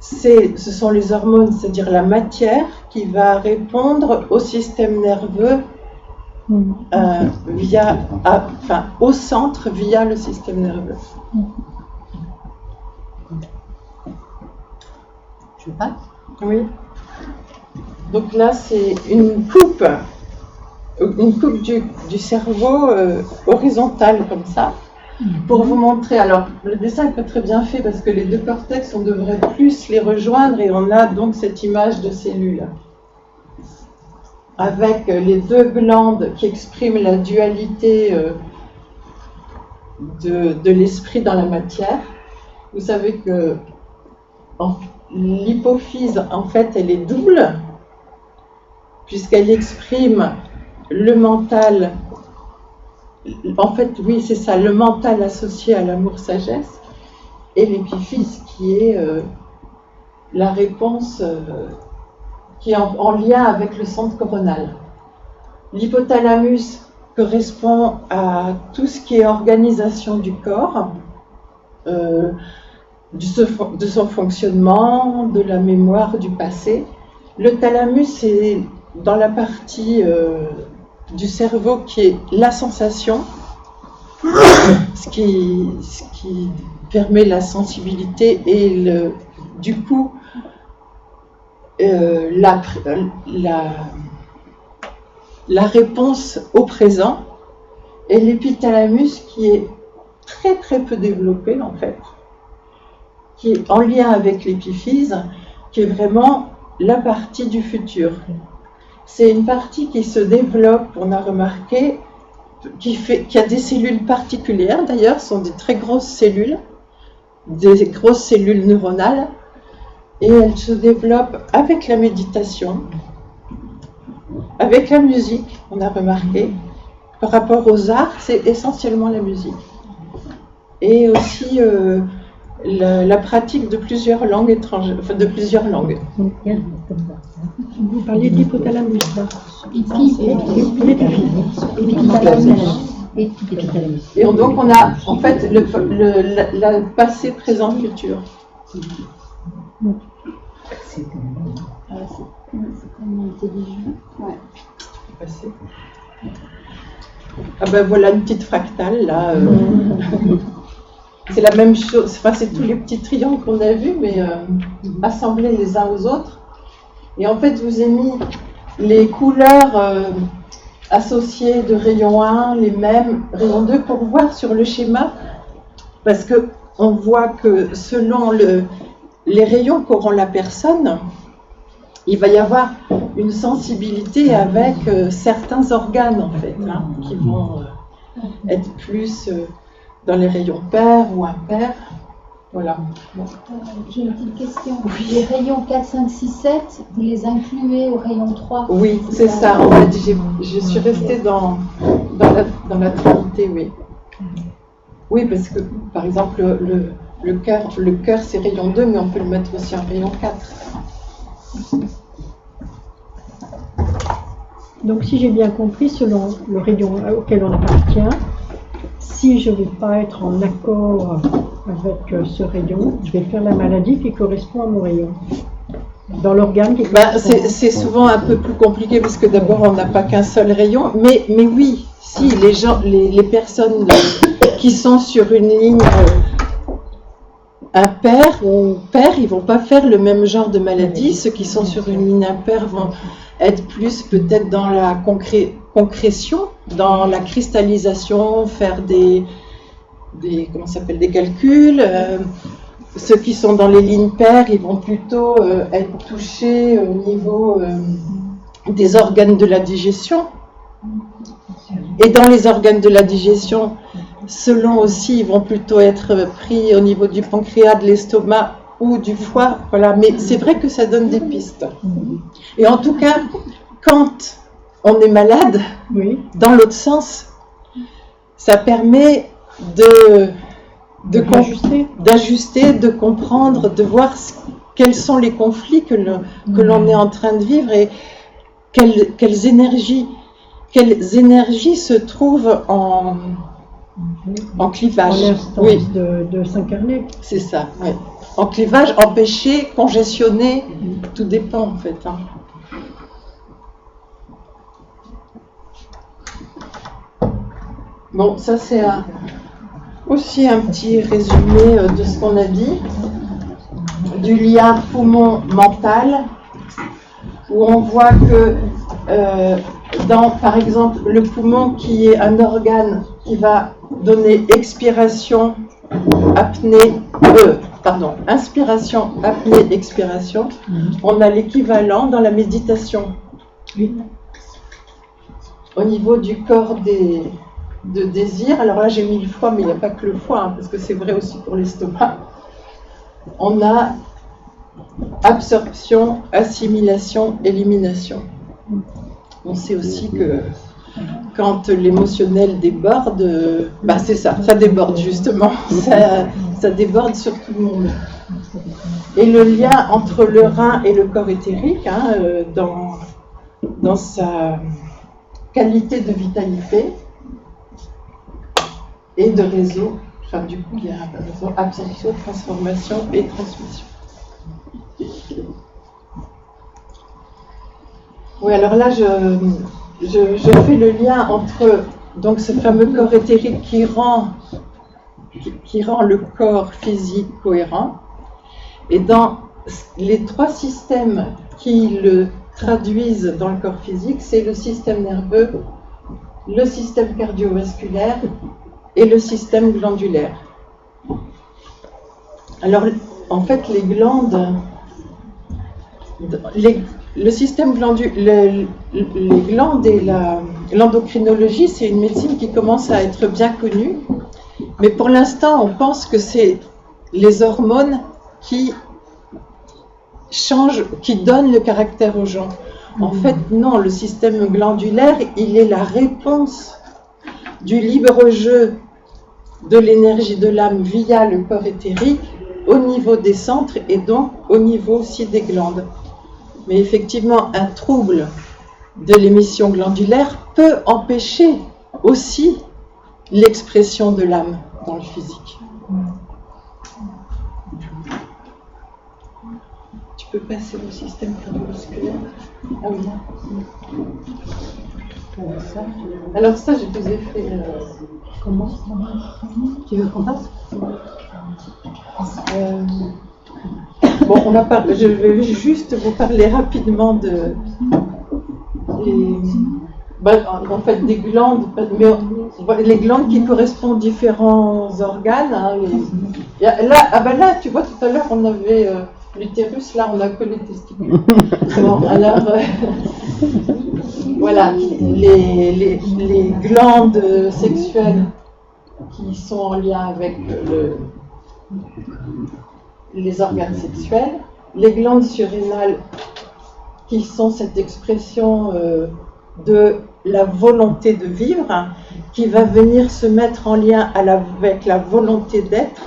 ce sont les hormones, c'est-à-dire la matière qui va répondre au système nerveux au centre via le système nerveux. Je passe. Oui. Donc là, c'est une coupe du cerveau horizontale comme ça, pour vous montrer. Alors, le dessin n'est pas très bien fait parce que les deux cortex, on devrait plus les rejoindre et on a donc cette image de cellule avec les deux glandes qui expriment la dualité de l'esprit dans la matière. Vous savez que l'hypophyse, en fait, elle est double, puisqu'elle exprime le mental. En fait, oui, c'est ça, le mental associé à l'amour-sagesse, et l'épiphyse qui est la réponse qui est en lien avec le centre coronal. L'hypothalamus correspond à tout ce qui est organisation du corps, de son fonctionnement, de la mémoire du passé. Le thalamus, c'est dans la partie du cerveau qui est la sensation, ce qui permet la sensibilité et du coup la réponse au présent, et l'épithalamus qui est très très peu développé en fait, qui est en lien avec l'épiphyse, qui est vraiment la partie du futur. C'est une partie qui se développe, on a remarqué, qui a des cellules particulières d'ailleurs, ce sont des très grosses cellules, des grosses cellules neuronales, et elles se développent avec la méditation, avec la musique, on a remarqué. Par rapport aux arts, c'est essentiellement la musique. Et aussi la pratique de plusieurs langues étrangères, enfin de plusieurs langues. Vous parliez de l'hypothalamus, là. Et tout est total. Et donc on a en fait la passé, présent, futur. C'est tellement intelligent. Ouais. Passé. Ah ben voilà une petite fractale là. C'est la même chose, enfin c'est tous les petits triangles qu'on a vus, mais assemblés les uns aux autres. Et en fait, je vous ai mis les couleurs associées de rayon 1, les mêmes, rayon 2, pour voir sur le schéma, parce que on voit que selon les rayons qu'auront la personne, il va y avoir une sensibilité avec certains organes, en fait, hein, qui vont être plus dans les rayons pairs ou impairs. Voilà. J'ai une petite question. Les rayons 4, 5, 6, 7, vous les incluez au rayon 3? Oui, c'est ça. En fait, je suis restée dans la Trinité, oui. Oui, parce que, par exemple, le cœur, c'est rayon 2, mais on peut le mettre aussi en rayon 4. Donc, si j'ai bien compris, selon le rayon auquel on appartient, si je ne vais pas être en accord avec ce rayon, je vais faire la maladie qui correspond à mon rayon. Dans l'organe qui correspond. C'est souvent un peu plus compliqué parce que d'abord, on n'a pas qu'un seul rayon. Mais oui, si les personnes qui sont sur une ligne impaire ou paire, ils ne vont pas faire le même genre de maladie. Ceux qui sont sur une ligne impaire vont être plus peut-être dans la concrétion, dans la cristallisation, faire des calculs. Ceux qui sont dans les lignes paires, ils vont plutôt être touchés au niveau des organes de la digestion. Et dans les organes de la digestion, selon aussi, ils vont plutôt être pris au niveau du pancréas, de l'estomac ou du foie. Voilà. Mais c'est vrai que ça donne des pistes. Et en tout cas, quand on est malade, oui, dans l'autre sens, ça permet d'ajuster, de comprendre, de voir quels sont les conflits que l'on est en train de vivre et quelles énergies se trouvent en clivage. En instance Oui, de s'incarner. c'est ça. Oui. En clivage, empêché, congestionné, tout dépend en fait. Hein. Bon, ça c'est aussi un petit résumé de ce qu'on a dit, du lien poumon-mental, où on voit que par exemple, le poumon qui est un organe qui va donner inspiration, apnée, expiration, on a l'équivalent dans la méditation. Oui. Au niveau du corps de désir, alors là j'ai mis le foie, mais il n'y a pas que le foie, hein, parce que c'est vrai aussi pour l'estomac. On a absorption, assimilation, élimination. On sait aussi que quand l'émotionnel déborde, c'est ça déborde justement, ça déborde sur tout le monde. Et le lien entre le rein et le corps éthérique, hein, dans sa qualité de vitalité et de réseau, enfin du coup il y a un réseau absorption, transformation et transmission. Oui, alors là je fais le lien entre donc ce fameux corps éthérique qui rend le corps physique cohérent, et dans les trois systèmes qui le traduisent dans le corps physique, c'est le système nerveux, le système cardiovasculaire et le système glandulaire. Alors en fait les glandes, le système glandulaire, les glandes et l'endocrinologie, c'est une médecine qui commence à être bien connue, mais pour l'instant on pense que c'est les hormones qui changent, qui donnent le caractère aux gens. En fait non, le système glandulaire, il est la réponse du libre jeu de l'énergie de l'âme via le corps éthérique au niveau des centres et donc au niveau aussi des glandes. Mais effectivement, un trouble de l'émission glandulaire peut empêcher aussi l'expression de l'âme dans le physique. Tu peux passer au système cardiovasculaire. Ah oui. Alors ça, je vous ai fait... Comment? Tu veux qu'on passe? Bon, je vais juste vous parler rapidement de... en fait, des glandes, mais les glandes qui correspondent aux différents organes. Hein, là, tu vois, tout à l'heure, on avait l'utérus, là, on a que les testicules. Bon, alors, voilà, les glandes sexuelles qui sont en lien avec les organes sexuels, les glandes surrénales qui sont cette expression de la volonté de vivre, hein, qui va venir se mettre en lien avec la volonté d'être,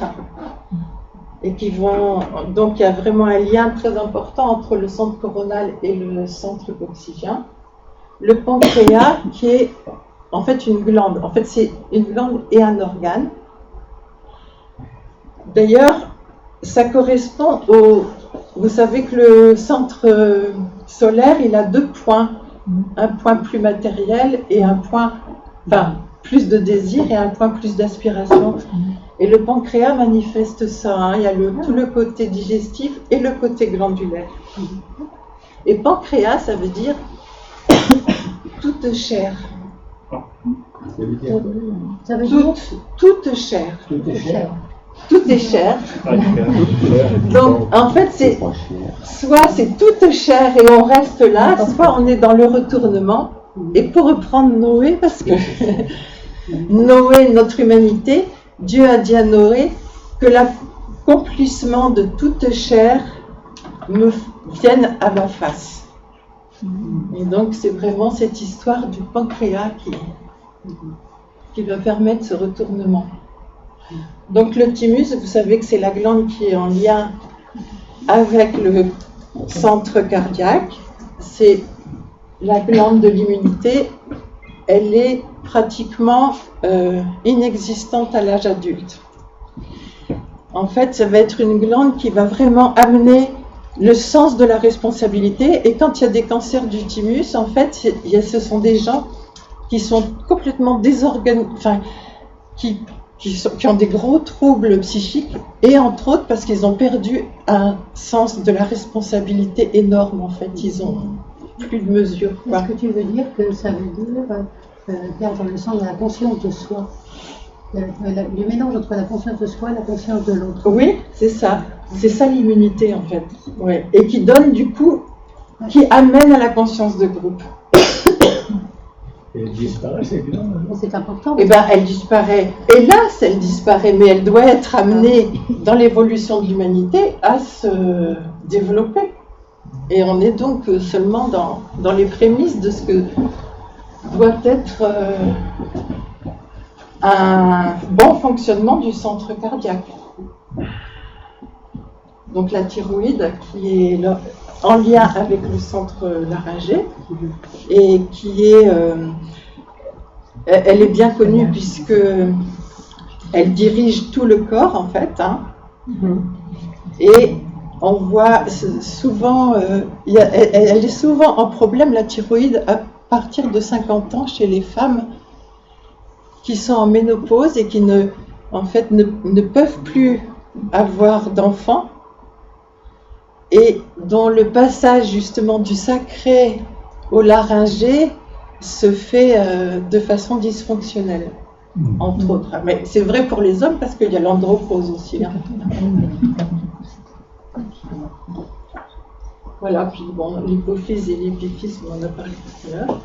et qui vont... Donc il y a vraiment un lien très important entre le centre coronal et le centre coccygien. Le pancréas qui est en fait une glande. En fait c'est une glande et un organe. D'ailleurs, ça correspond au... Vous savez que le centre solaire, il a 2 points. Un point plus matériel et un point, enfin, plus de désir et un point plus d'aspiration. Et le pancréas manifeste ça. Hein. Il y a tout le côté digestif et le côté glandulaire. Et pancréas, ça veut dire toute chair. Ça veut dire Toute chair. Tout est cher. Tout est chair. Donc, en fait, soit c'est toute chair et on reste là, soit on est dans le retournement. Et pour reprendre Noé, parce que Noé, notre humanité, Dieu a dit à Noé que l'accomplissement de toute chair me vienne à ma face. Et donc, c'est vraiment cette histoire du pancréas qui va permettre ce retournement. Donc le thymus, vous savez que c'est la glande qui est en lien avec le centre cardiaque. C'est la glande de l'immunité. Elle est pratiquement inexistante à l'âge adulte. En fait, ça va être une glande qui va vraiment amener le sens de la responsabilité. Et quand il y a des cancers du thymus, en fait, ce sont des gens qui sont complètement désorganisés, enfin, qui ont des gros troubles psychiques, et entre autres parce qu'ils ont perdu un sens de la responsabilité énorme, en fait. Ils ont plus de mesure. Est-ce que tu veux dire que ça veut dire perdre le sens de la conscience de soi, le mélange entre la conscience de soi et la conscience de l'autre? Oui, c'est ça. C'est ça l'immunité, en fait. Ouais. Et qui donne, du coup, qui amène à la conscience de groupe. Et elle disparaît, ces glandes. C'est important. Eh bien, elle disparaît. Hélas, elle disparaît, mais elle doit être amenée dans l'évolution de l'humanité à se développer. Et on est donc seulement dans les prémices de ce que doit être un bon fonctionnement du centre cardiaque. Donc la thyroïde qui est en lien avec le centre laryngé et qui est... elle est bien connue puisque elle dirige tout le corps en fait. Hein. Et on voit souvent... elle est souvent en problème, la thyroïde, à partir de 50 ans chez les femmes qui sont en ménopause et qui ne peuvent plus avoir d'enfants et dont le passage justement du sacré au laryngé se fait de façon dysfonctionnelle, entre autres. Mais c'est vrai pour les hommes parce qu'il y a l'andropause aussi. Hein. Voilà, puis bon, l'hypophyse et l'épiphyse, on en a parlé tout à l'heure.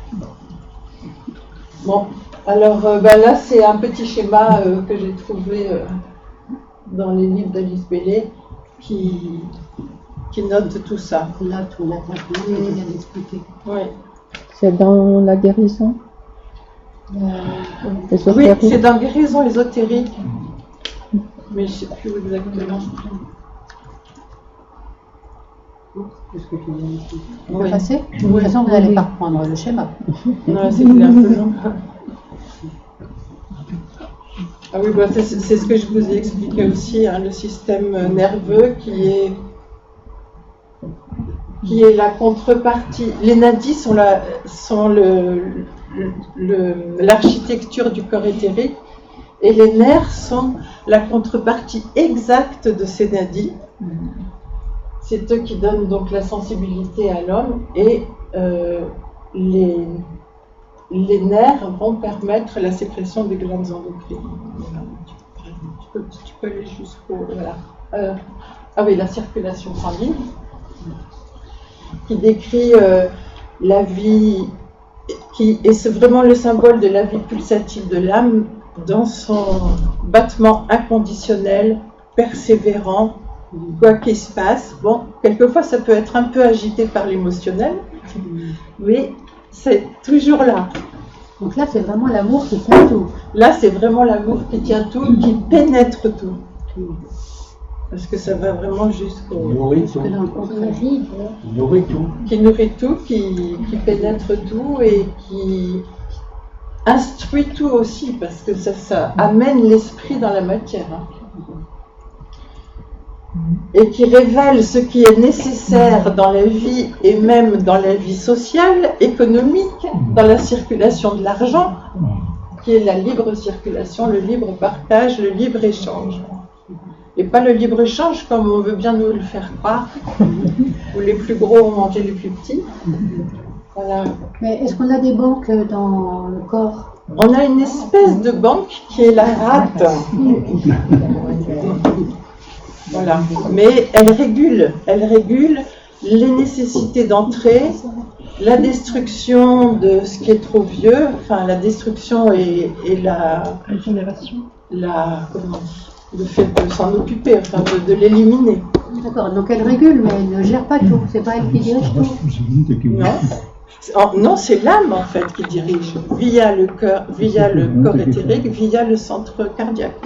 Bon, alors là c'est un petit schéma que j'ai trouvé dans les livres d'Alice Bailey qui note tout ça. Là, tout l'a bien expliqué. Oui. C'est dans la guérison Oui, c'est dans guérison ésotérique. Mais je ne sais plus où exactement. C'est ce que tu viens d'expliquer. On peut Oui. passer? De toute façon, vous n'allez pas reprendre le schéma. Non, c'est clair. Ah oui, bah, c'est ce que je vous ai expliqué aussi, hein, le système nerveux qui est la contrepartie. Les nadis sont l'architecture du corps éthérique et les nerfs sont la contrepartie exacte de ces nadis. C'est eux qui donnent donc la sensibilité à l'homme et les nerfs vont permettre la sécrétion des glandes endocrines. Voilà. Tu peux aller jusqu'au... Voilà. Ah oui, la circulation sanguine, qui décrit la vie, et c'est vraiment le symbole de la vie pulsative de l'âme dans son battement inconditionnel, persévérant, quoi qu'il se passe. Bon, quelquefois ça peut être un peu agité par l'émotionnel, mais c'est toujours là. Donc là, c'est vraiment l'amour qui tient tout. Là, c'est vraiment l'amour qui tient tout, qui pénètre tout. Parce que ça va vraiment jusqu'au... Nourrit tout. Nourrit tout. Qui nourrit tout, qui pénètre tout et qui instruit tout aussi, parce que ça amène l'esprit dans la matière. Hein. Et qui révèle ce qui est nécessaire dans la vie et même dans la vie sociale, économique, dans la circulation de l'argent, qui est la libre circulation, le libre partage, le libre échange. Et pas le libre échange comme on veut bien nous le faire croire, où les plus gros ont mangé les plus petits. Voilà. Mais est-ce qu'on a des banques dans le corps? On a une espèce de banque qui est la rate. Voilà. Mais elle régule les nécessités d'entrée, la destruction de ce qui est trop vieux, enfin la destruction et la Régénération. Le fait de s'en occuper, enfin de l'éliminer. D'accord, donc elle régule, mais elle ne gère pas tout. C'est pas elle qui dirige tout. Non, c'est l'âme en fait qui dirige via le cœur, via le corps éthérique, via le centre cardiaque.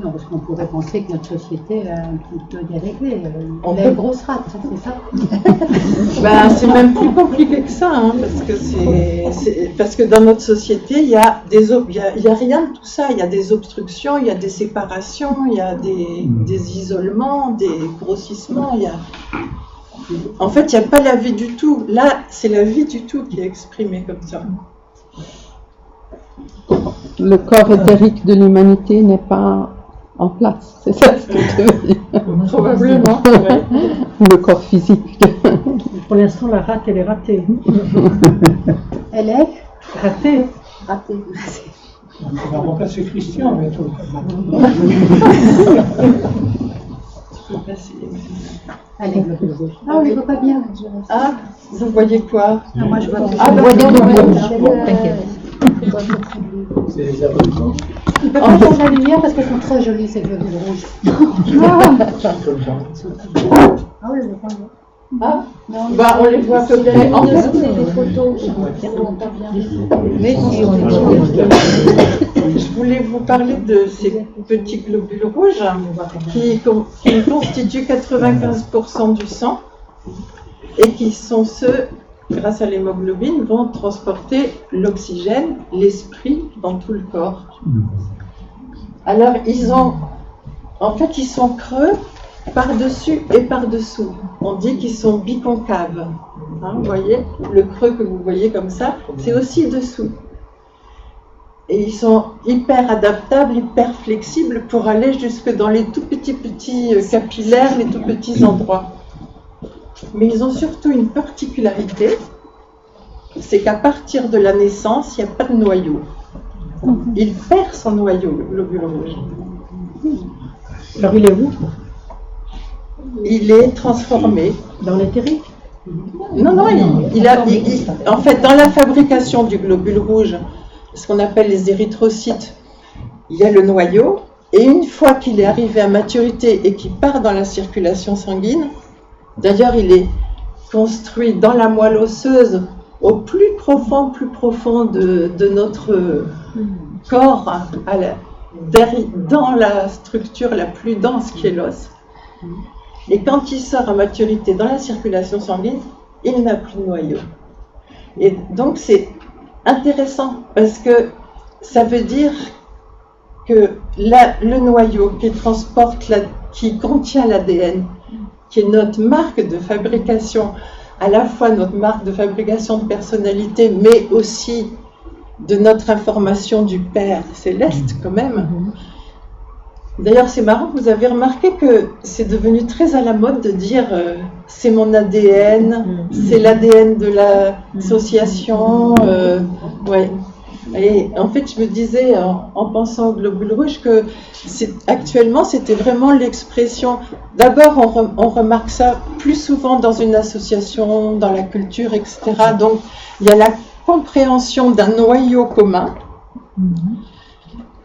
Non, parce qu'on pourrait penser que notre société est un petit peu déréglée. On Elle peut- est grosse rate, c'est ça? Ben, c'est même plus compliqué que ça, hein, parce que dans notre société, il y a rien de tout ça. Il y a des obstructions, il y a des séparations, il y a des isolements, des grossissements. En fait, il n'y a pas la vie du tout. Là, c'est la vie du tout qui est exprimée comme ça. Le corps éthérique de l'humanité n'est pas en place, c'est ça ce que tu veux dire. Probablement. Ouais. Le corps physique. Pour l'instant, la rate, elle est ratée. Elle est Ratée. ratée. On va remplacer Christian bientôt. Elle est. Ah, on les voit pas bien. Ah, vous voyez quoi? Ah, moi, je vois que Ah, je bah, vois des non, doublons. T'inquiète. C'est les aveugles. Il peut pas faire la lumière parce qu'elles sont très jolies, ces violets rouges. Comme ça. Ah oui, je le vois. Ah, bah, on les voit à peu près. En fait, des photos, on voit pas bien. Mais si, on est je voulais vous parler de ces petits globules rouges qui constituent 95% du sang et qui sont ceux, grâce à l'hémoglobine, vont transporter l'oxygène, l'esprit dans tout le corps. Alors, ils sont creux par-dessus et par-dessous. On dit qu'ils sont biconcaves. Hein, vous voyez, le creux que vous voyez comme ça, c'est aussi dessous. Et ils sont hyper adaptables, hyper flexibles pour aller jusque dans les tout petits capillaires, les tout petits endroits. Mais ils ont surtout une particularité, c'est qu'à partir de la naissance, il n'y a pas de noyau. Il perd son noyau, le globule rouge. Alors, il est où? Il est transformé. Dans l'éthérique? Non, en fait, dans la fabrication du globule rouge, ce qu'on appelle les érythrocytes, il y a le noyau, et une fois qu'il est arrivé à maturité et qu'il part dans la circulation sanguine, d'ailleurs, il est construit dans la moelle osseuse, au plus profond de notre corps, dans la structure la plus dense qui est l'os. Et quand il sort à maturité dans la circulation sanguine, il n'a plus de noyau. Et donc c'est intéressant parce que ça veut dire que le noyau qui contient l'ADN, qui est notre marque de fabrication, à la fois notre marque de fabrication de personnalité, mais aussi de notre information du Père céleste quand même. D'ailleurs, c'est marrant, vous avez remarqué que c'est devenu très à la mode de dire c'est mon ADN, c'est l'ADN de l'association. Ouais. Et en fait, je me disais, en pensant au globule rouge, que actuellement, c'était vraiment l'expression. D'abord, on remarque ça plus souvent dans une association, dans la culture, etc. Donc, il y a la compréhension d'un noyau commun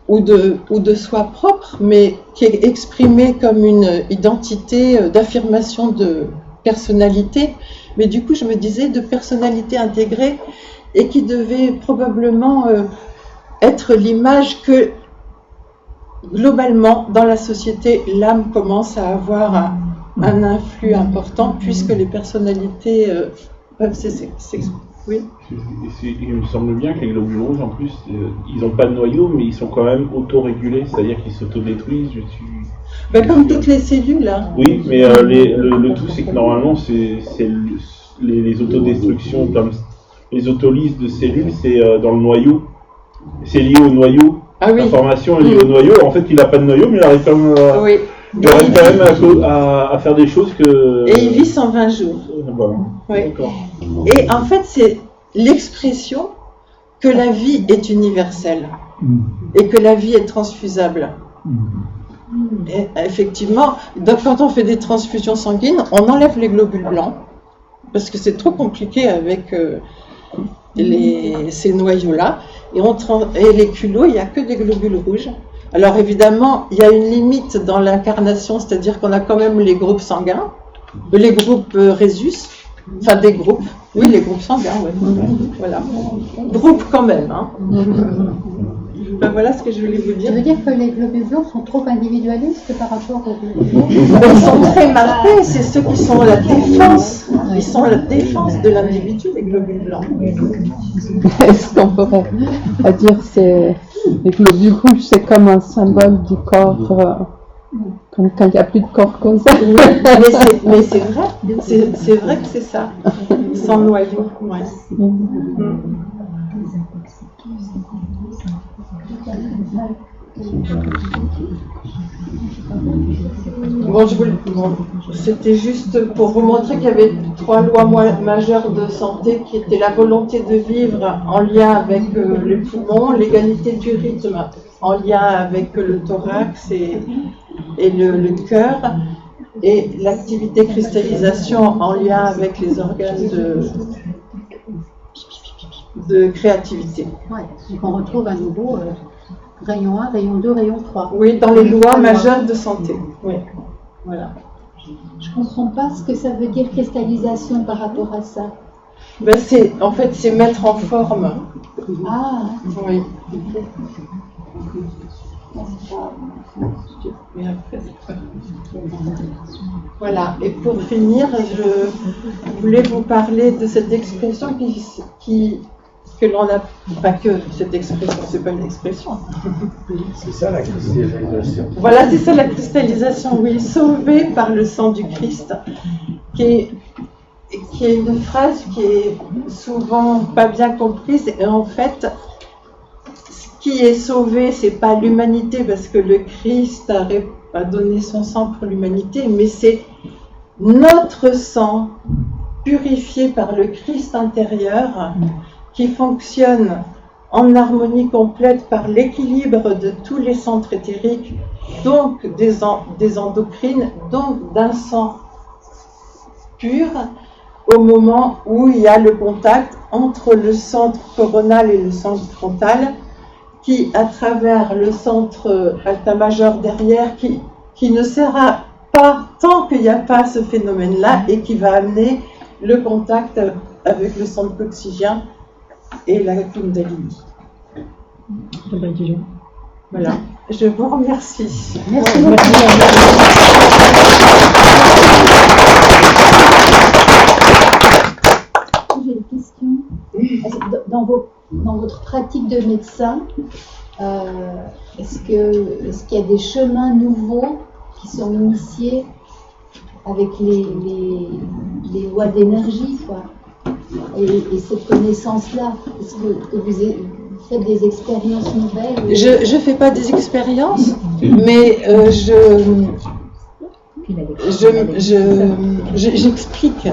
ou de soi propre, mais qui est exprimé comme une identité d'affirmation de personnalité. Mais du coup, je me disais de personnalité intégrée et qui devait probablement être l'image que, globalement, dans la société, l'âme commence à avoir un influx important, puisque les personnalités peuvent s'exprimer. Oui. Il me semble bien que les globules rouges, en plus, ils n'ont pas de noyau, mais ils sont quand même autorégulés, c'est-à-dire qu'ils s'autodétruisent. Comme toutes les cellules. Hein. Oui, mais le tout, c'est que normalement, c'est les autodestructions, comme les autolyses de cellules, c'est dans le noyau. C'est lié au noyau. Ah oui. L'information est liée au noyau. En fait, il n'a pas de noyau, mais il arrive quand même à faire des choses que... Et il vit 120 jours. Voilà. Oui. Et en fait, c'est l'expression que la vie est universelle et que la vie est transfusable. Et effectivement, donc quand on fait des transfusions sanguines, on enlève les globules blancs parce que c'est trop compliqué avec ces noyaux-là. Et les culots, il n'y a que des globules rouges. Alors évidemment, il y a une limite dans l'incarnation, c'est-à-dire qu'on a quand même les groupes sanguins, les groupes rhésus, enfin des groupes, oui, les groupes sanguins, oui. Voilà. Groupes quand même. Hein. Voilà ce que je voulais vous dire. Ça veut dire que les globules blancs sont trop individualistes par rapport aux globules rouges? Ils sont très marqués, c'est ceux qui sont la défense. Ils sont la défense de l'individu, les globules blancs. Est-ce qu'on pourrait dire que les globules rouges, c'est comme un symbole du corps, comme quand il n'y a plus de corps comme ça? Mais c'est vrai, c'est vrai que c'est ça, sans noyau. Ouais. C'était juste pour vous montrer qu'il y avait 3 lois majeures de santé qui étaient la volonté de vivre en lien avec les poumons, l'égalité du rythme en lien avec le thorax et le cœur, et l'activité cristallisation en lien avec les organes de créativité. Ouais, donc on retrouve à nouveau rayon 1, rayon 2, rayon 3. Oui, dans les lois majeures de santé. Oui. Voilà. Je ne comprends pas ce que ça veut dire cristallisation par rapport à ça. En fait, c'est mettre en forme. Ah, oui. Voilà, et pour finir, je voulais vous parler de cette expression que l'on a, pas que cette expression, c'est pas une expression. C'est ça la cristallisation. Voilà, c'est ça la cristallisation, oui, sauvée par le sang du Christ, qui est une phrase qui est souvent pas bien comprise, et en fait, ce qui est sauvé, c'est pas l'humanité, parce que le Christ a donné son sang pour l'humanité, mais c'est notre sang purifié par le Christ intérieur, qui fonctionne en harmonie complète par l'équilibre de tous les centres éthériques, donc des endocrines, donc d'un sang pur, au moment où il y a le contact entre le centre coronal et le centre frontal, qui, à travers le centre alta-majeur derrière, qui ne sera pas tant qu'il n'y a pas ce phénomène-là, et qui va amener le contact avec le centre coccygien et la Kundalini. Voilà. Je vous remercie. Merci beaucoup. j'ai une question. Dans votre pratique de médecin, est-ce qu'il y a des chemins nouveaux qui sont initiés avec les lois d'énergie, quoi, et cette connaissance-là? Est-ce que vous faites des expériences nouvelles? Je ne fais pas des expériences, mais j'explique.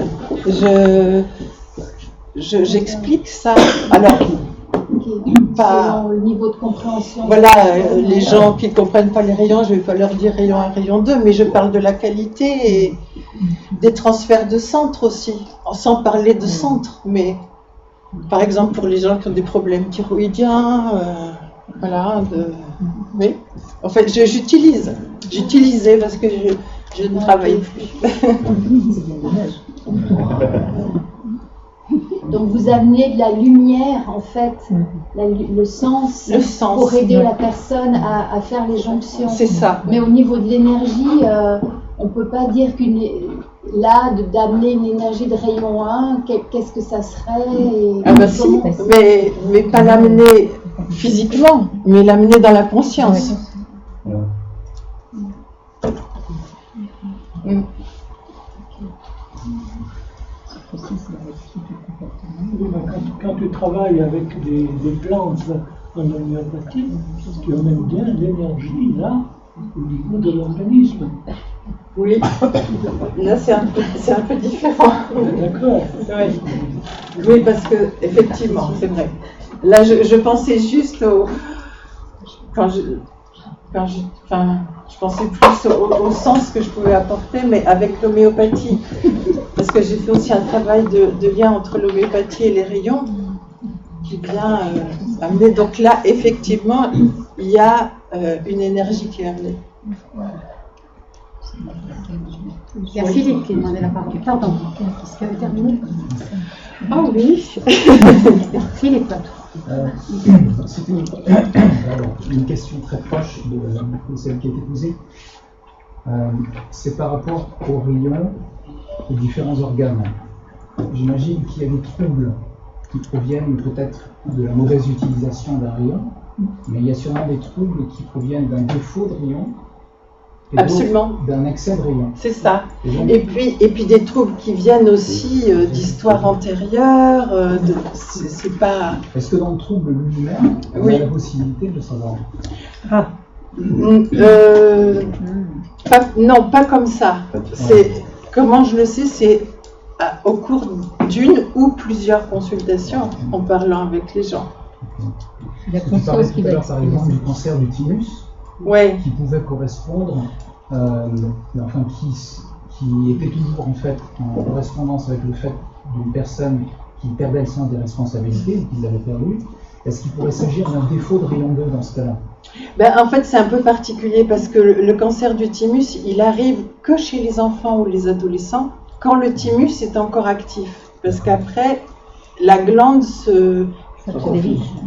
J'explique ça. Alors, pas selon le niveau de compréhension. Voilà, les gens qui ne comprennent pas les rayons, je ne vais pas leur dire rayon 1, rayon 2, mais je parle de la qualité et des transferts de centre aussi, sans parler de centre, mais par exemple pour les gens qui ont des problèmes thyroïdiens, voilà, oui. En fait, j'utilisais parce que je ne travaille plus. Donc vous amenez de la lumière, en fait, le sens pour aider la personne à faire les jonctions. C'est ça. Mais au niveau de l'énergie, on ne peut pas dire d'amener une énergie de rayon 1, qu'est-ce que ça serait Ah bah si, mais pas l'amener physiquement, mais l'amener dans la conscience. Quand tu travailles avec des plantes en homéopathie, tu amènes bien l'énergie là, au niveau de l'organisme. Oui, là c'est un peu différent. D'accord. Oui, parce que effectivement, c'est vrai. Là, je pensais juste je pensais plus au sens que je pouvais apporter, mais avec l'homéopathie, parce que j'ai fait aussi un travail de lien entre l'homéopathie et les rayons, qui vient amener. Donc là, effectivement, il y a une énergie qui est amenée. Il y a Philippe qui demandait la parole. Pardon, qu'est-ce qu'il avait terminé? Ah oui. Philippe. C'était une question très proche de celle qui a été posée. C'est par rapport aux rayons aux différents organes. J'imagine qu'il y a des troubles qui proviennent peut-être de la mauvaise utilisation d'un rayon, mais il y a sûrement des troubles qui proviennent d'un défaut de rayon. Et absolument. D'un excès de rayon. C'est ça. Et puis des troubles qui viennent aussi d'histoires antérieures. C'est pas. Est-ce que dans le trouble lui-même, on a la possibilité de savoir? Non, pas comme ça. Comment je le sais, c'est au cours d'une ou plusieurs consultations, en parlant avec les gens. Tu parlais tout à l'heure, par exemple, du cancer du thymus. Ouais. Qui pouvait correspondre, qui était toujours en fait en correspondance avec le fait d'une personne qui perdait le sens des responsabilités, ou qui l'avait perdu. Est-ce qu'il pourrait s'agir d'un défaut de rayon 2 dans ce cas-là? En fait, c'est un peu particulier parce que le cancer du thymus, il arrive que chez les enfants ou les adolescents quand le thymus est encore actif. Parce qu'après, la glande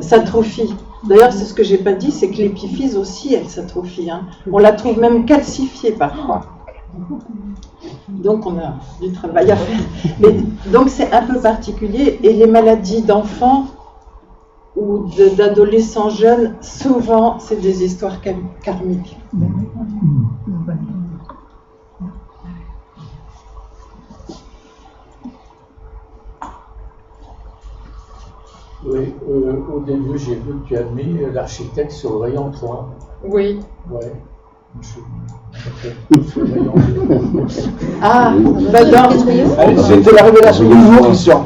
s'atrophie. D'ailleurs, c'est ce que j'ai pas dit, c'est que l'épiphyse aussi, elle s'atrophie. On la trouve même calcifiée parfois. Donc, on a du travail à faire. Donc, c'est un peu particulier. Et les maladies d'enfants ou d'adolescents jeunes, souvent, c'est des histoires karmiques. Oui, au début, j'ai vu que tu as mis l'architecte sur le rayon 3. Oui. Ouais. Ah, d'accord. C'était la révélation du jour, Christian.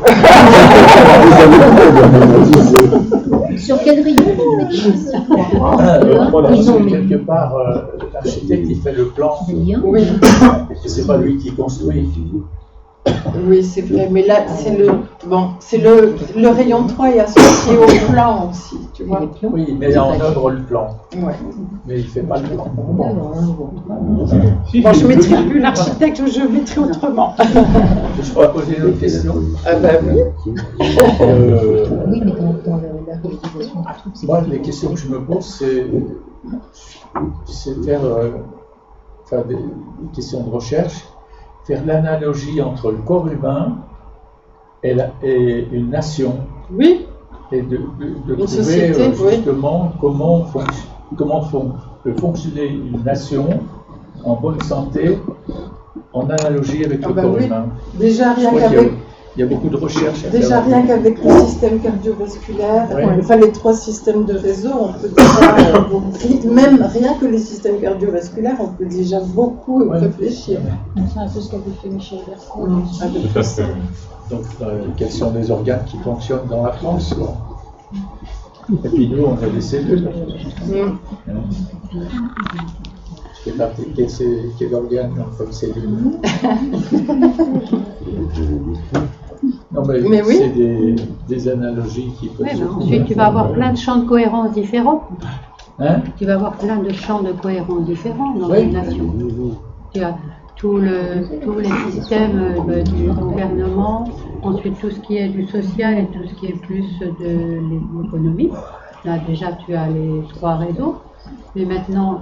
Sur quel rayon? Quelque part, l'architecte il fait le plan. Oui. C'est pas lui qui construit. Oui, c'est vrai, mais là, c'est le rayon 3 est associé au plan aussi, tu vois. Oui, mais en œuvre le plan. Ouais. Mais il ne fait pas le plan. Bon, je ne mettrai plus l'architecte, je mettrai autrement. Je pourrais poser une autre question. Ah bah oui. Oui, mais dans la réalisation du truc, c'est... Moi, les questions que je me pose, c'est faire des questions de recherche, faire l'analogie entre le corps humain et une nation, Oui, et de Une trouver société, oui. justement comment peut fonctionner une nation en bonne santé en analogie avec Ah le bah corps oui. humain. déjà Je rien crois qu'il y a- qu'avec il y a beaucoup de recherches à Déjà faire. rien qu'avec le système cardiovasculaire, Ouais. enfin les 3 systèmes de réseau, on peut déjà, même rien que les systèmes cardiovasculaires, on peut déjà beaucoup y Ouais. réfléchir. C'est un peu ce qu'avait fait Michel Bertrand. Avec ça. Donc, quels sont les organes qui fonctionnent dans la France, quoi. Et puis nous, on a des cellules. Quel organe on fait cellule? Non, Mais oui. c'est des analogies qui peuvent Oui, se mais trouver. ensuite, tu vas avoir plein de champs de cohérence différents. Hein? Tu vas avoir plein de champs de cohérence différents dans Oui. une nation. Tu as tous les systèmes du gouvernement, ensuite tout ce qui est du social et tout ce qui est plus de l'économie. Là, déjà, tu as les 3 réseaux. Mais maintenant,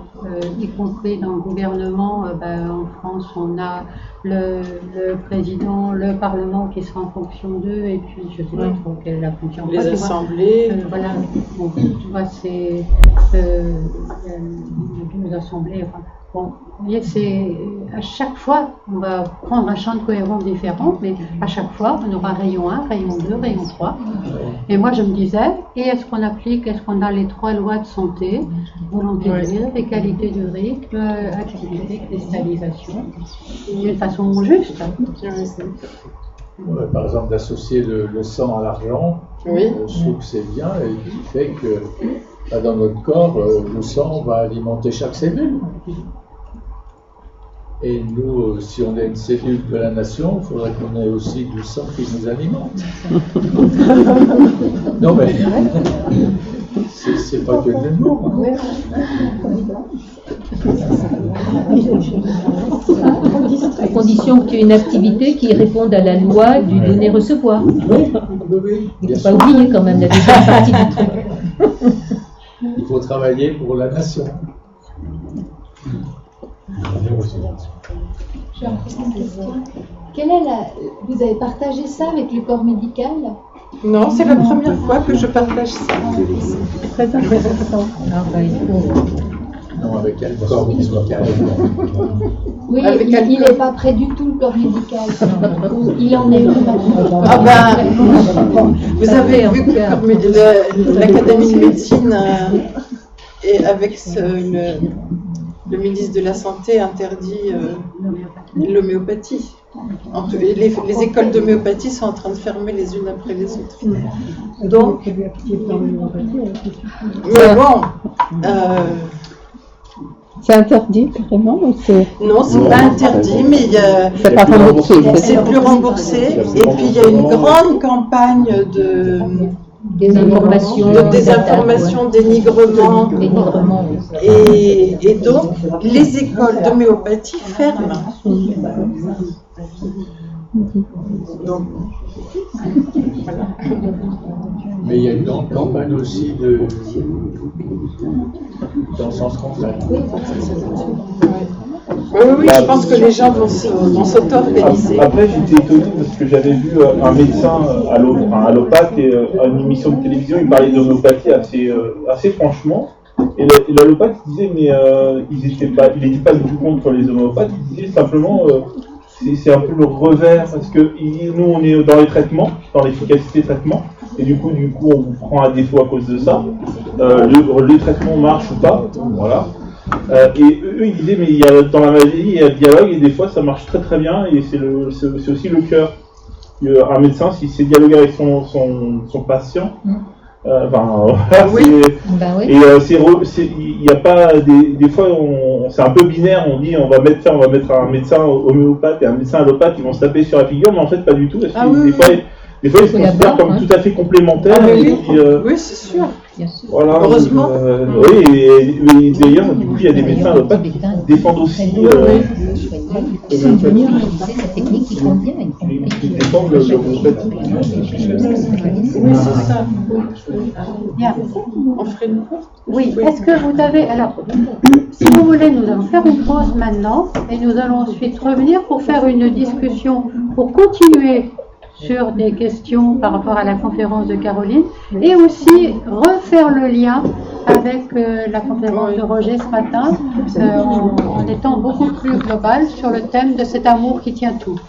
y compris dans le gouvernement, en France, on a le président, le Parlement qui sera en fonction d'eux, et puis je ne sais pas trop quelle est la fonction. Les Tu vois, assemblées. voilà, bon, tu vois, c'est nos assemblées. Enfin, bon, vous voyez, c'est à chaque fois, on va prendre un champ de cohérence différent, mais à chaque fois, on aura rayon 1, rayon 2, rayon 3. Et moi, je me disais, et est-ce qu'on applique, est-ce qu'on a les 3 lois de santé, volonté de vivre, égalité du rythme, activité, cristallisation, d'une façon juste. Ouais, par exemple, d'associer le sang à l'argent, Oui. je trouve que c'est bien, et qui fait que dans notre corps, le sang va alimenter chaque cellule. Et nous, si on est une cellule de la nation, il faudrait qu'on ait aussi du sang qui nous alimente. Non mais, c'est pas que de l'humour. À condition que tu aies une activité qui réponde à la loi du donner-recevoir. Oui, Il bien ne faut sûr. pas oublier quand même la deuxième partie du truc. Il faut travailler pour la nation. J'ai encore une question. Vous avez partagé ça avec le corps médical? Non, c'est la première fois que je partage ça. Très intéressant. Ah, bah, il faut- Non, avec quel corps médical. Oui, Avec il n'est pas prêt du tout, le corps médical. Il en est où maintenant? Ah ben, vous avez vu que l'Académie de médecine et avec le ministre de la Santé interdit l'homéopathie. Les écoles d'homéopathie sont en train de fermer les unes après les autres. Donc, mais bon, C'est interdit carrément ou c'est non, c'est pas interdit, mais c'est pas remboursé? c'est plus remboursé. Et puis il y a une grande campagne de désinformation, dénigrement. dénigrement. Et donc, les écoles d'homéopathie ferment. Donc, voilà. Mais il y a une grande campagne aussi dans le sens contraire. Oui, je pense que les gens vont s'auto-organiser. Après, j'étais étonné parce que j'avais vu un médecin allopathe et à une émission de télévision, il parlait d'homéopathie assez franchement. Et l'allopathe disait, mais il n'était pas du tout contre les homéopathes, il disait simplement, c'est un peu le revers, parce que nous, on est dans les traitements, dans l'efficacité des traitements, et du coup, on vous prend à défaut à cause de ça. Le traitement marche ou pas, voilà. Et eux, ils disaient, mais dans la maladie, il y a le dialogue, et des fois, ça marche très très bien, et c'est aussi le cœur. Un médecin, si c'est dialoguer avec son patient, Oui. Ben oui. et il n'y a pas des fois c'est un peu binaire, on dit on va mettre un médecin homéopathe et un médecin allopathe qui vont se taper sur la figure, mais en fait pas du tout, parce que des fois ils se considèrent comme tout à fait complémentaires. Ah, et oui, puis, oui, c'est sûr. Bien sûr. voilà, Heureusement. oui, et d'ailleurs du coup il y a des médecins allopathes qui défendent aussi Ils sont venus utiliser cette technique qui convient. qui défendent l'homéopathie. Oui, c'est ça. Bien. On ferait une pause. Oui, est-ce que vous avez... Alors, si vous voulez, nous allons faire une pause maintenant et nous allons ensuite revenir pour faire une discussion, pour continuer sur des questions par rapport à la conférence de Caroline et aussi refaire le lien avec la conférence de Roger ce matin en étant beaucoup plus global sur le thème de cet amour qui tient tout.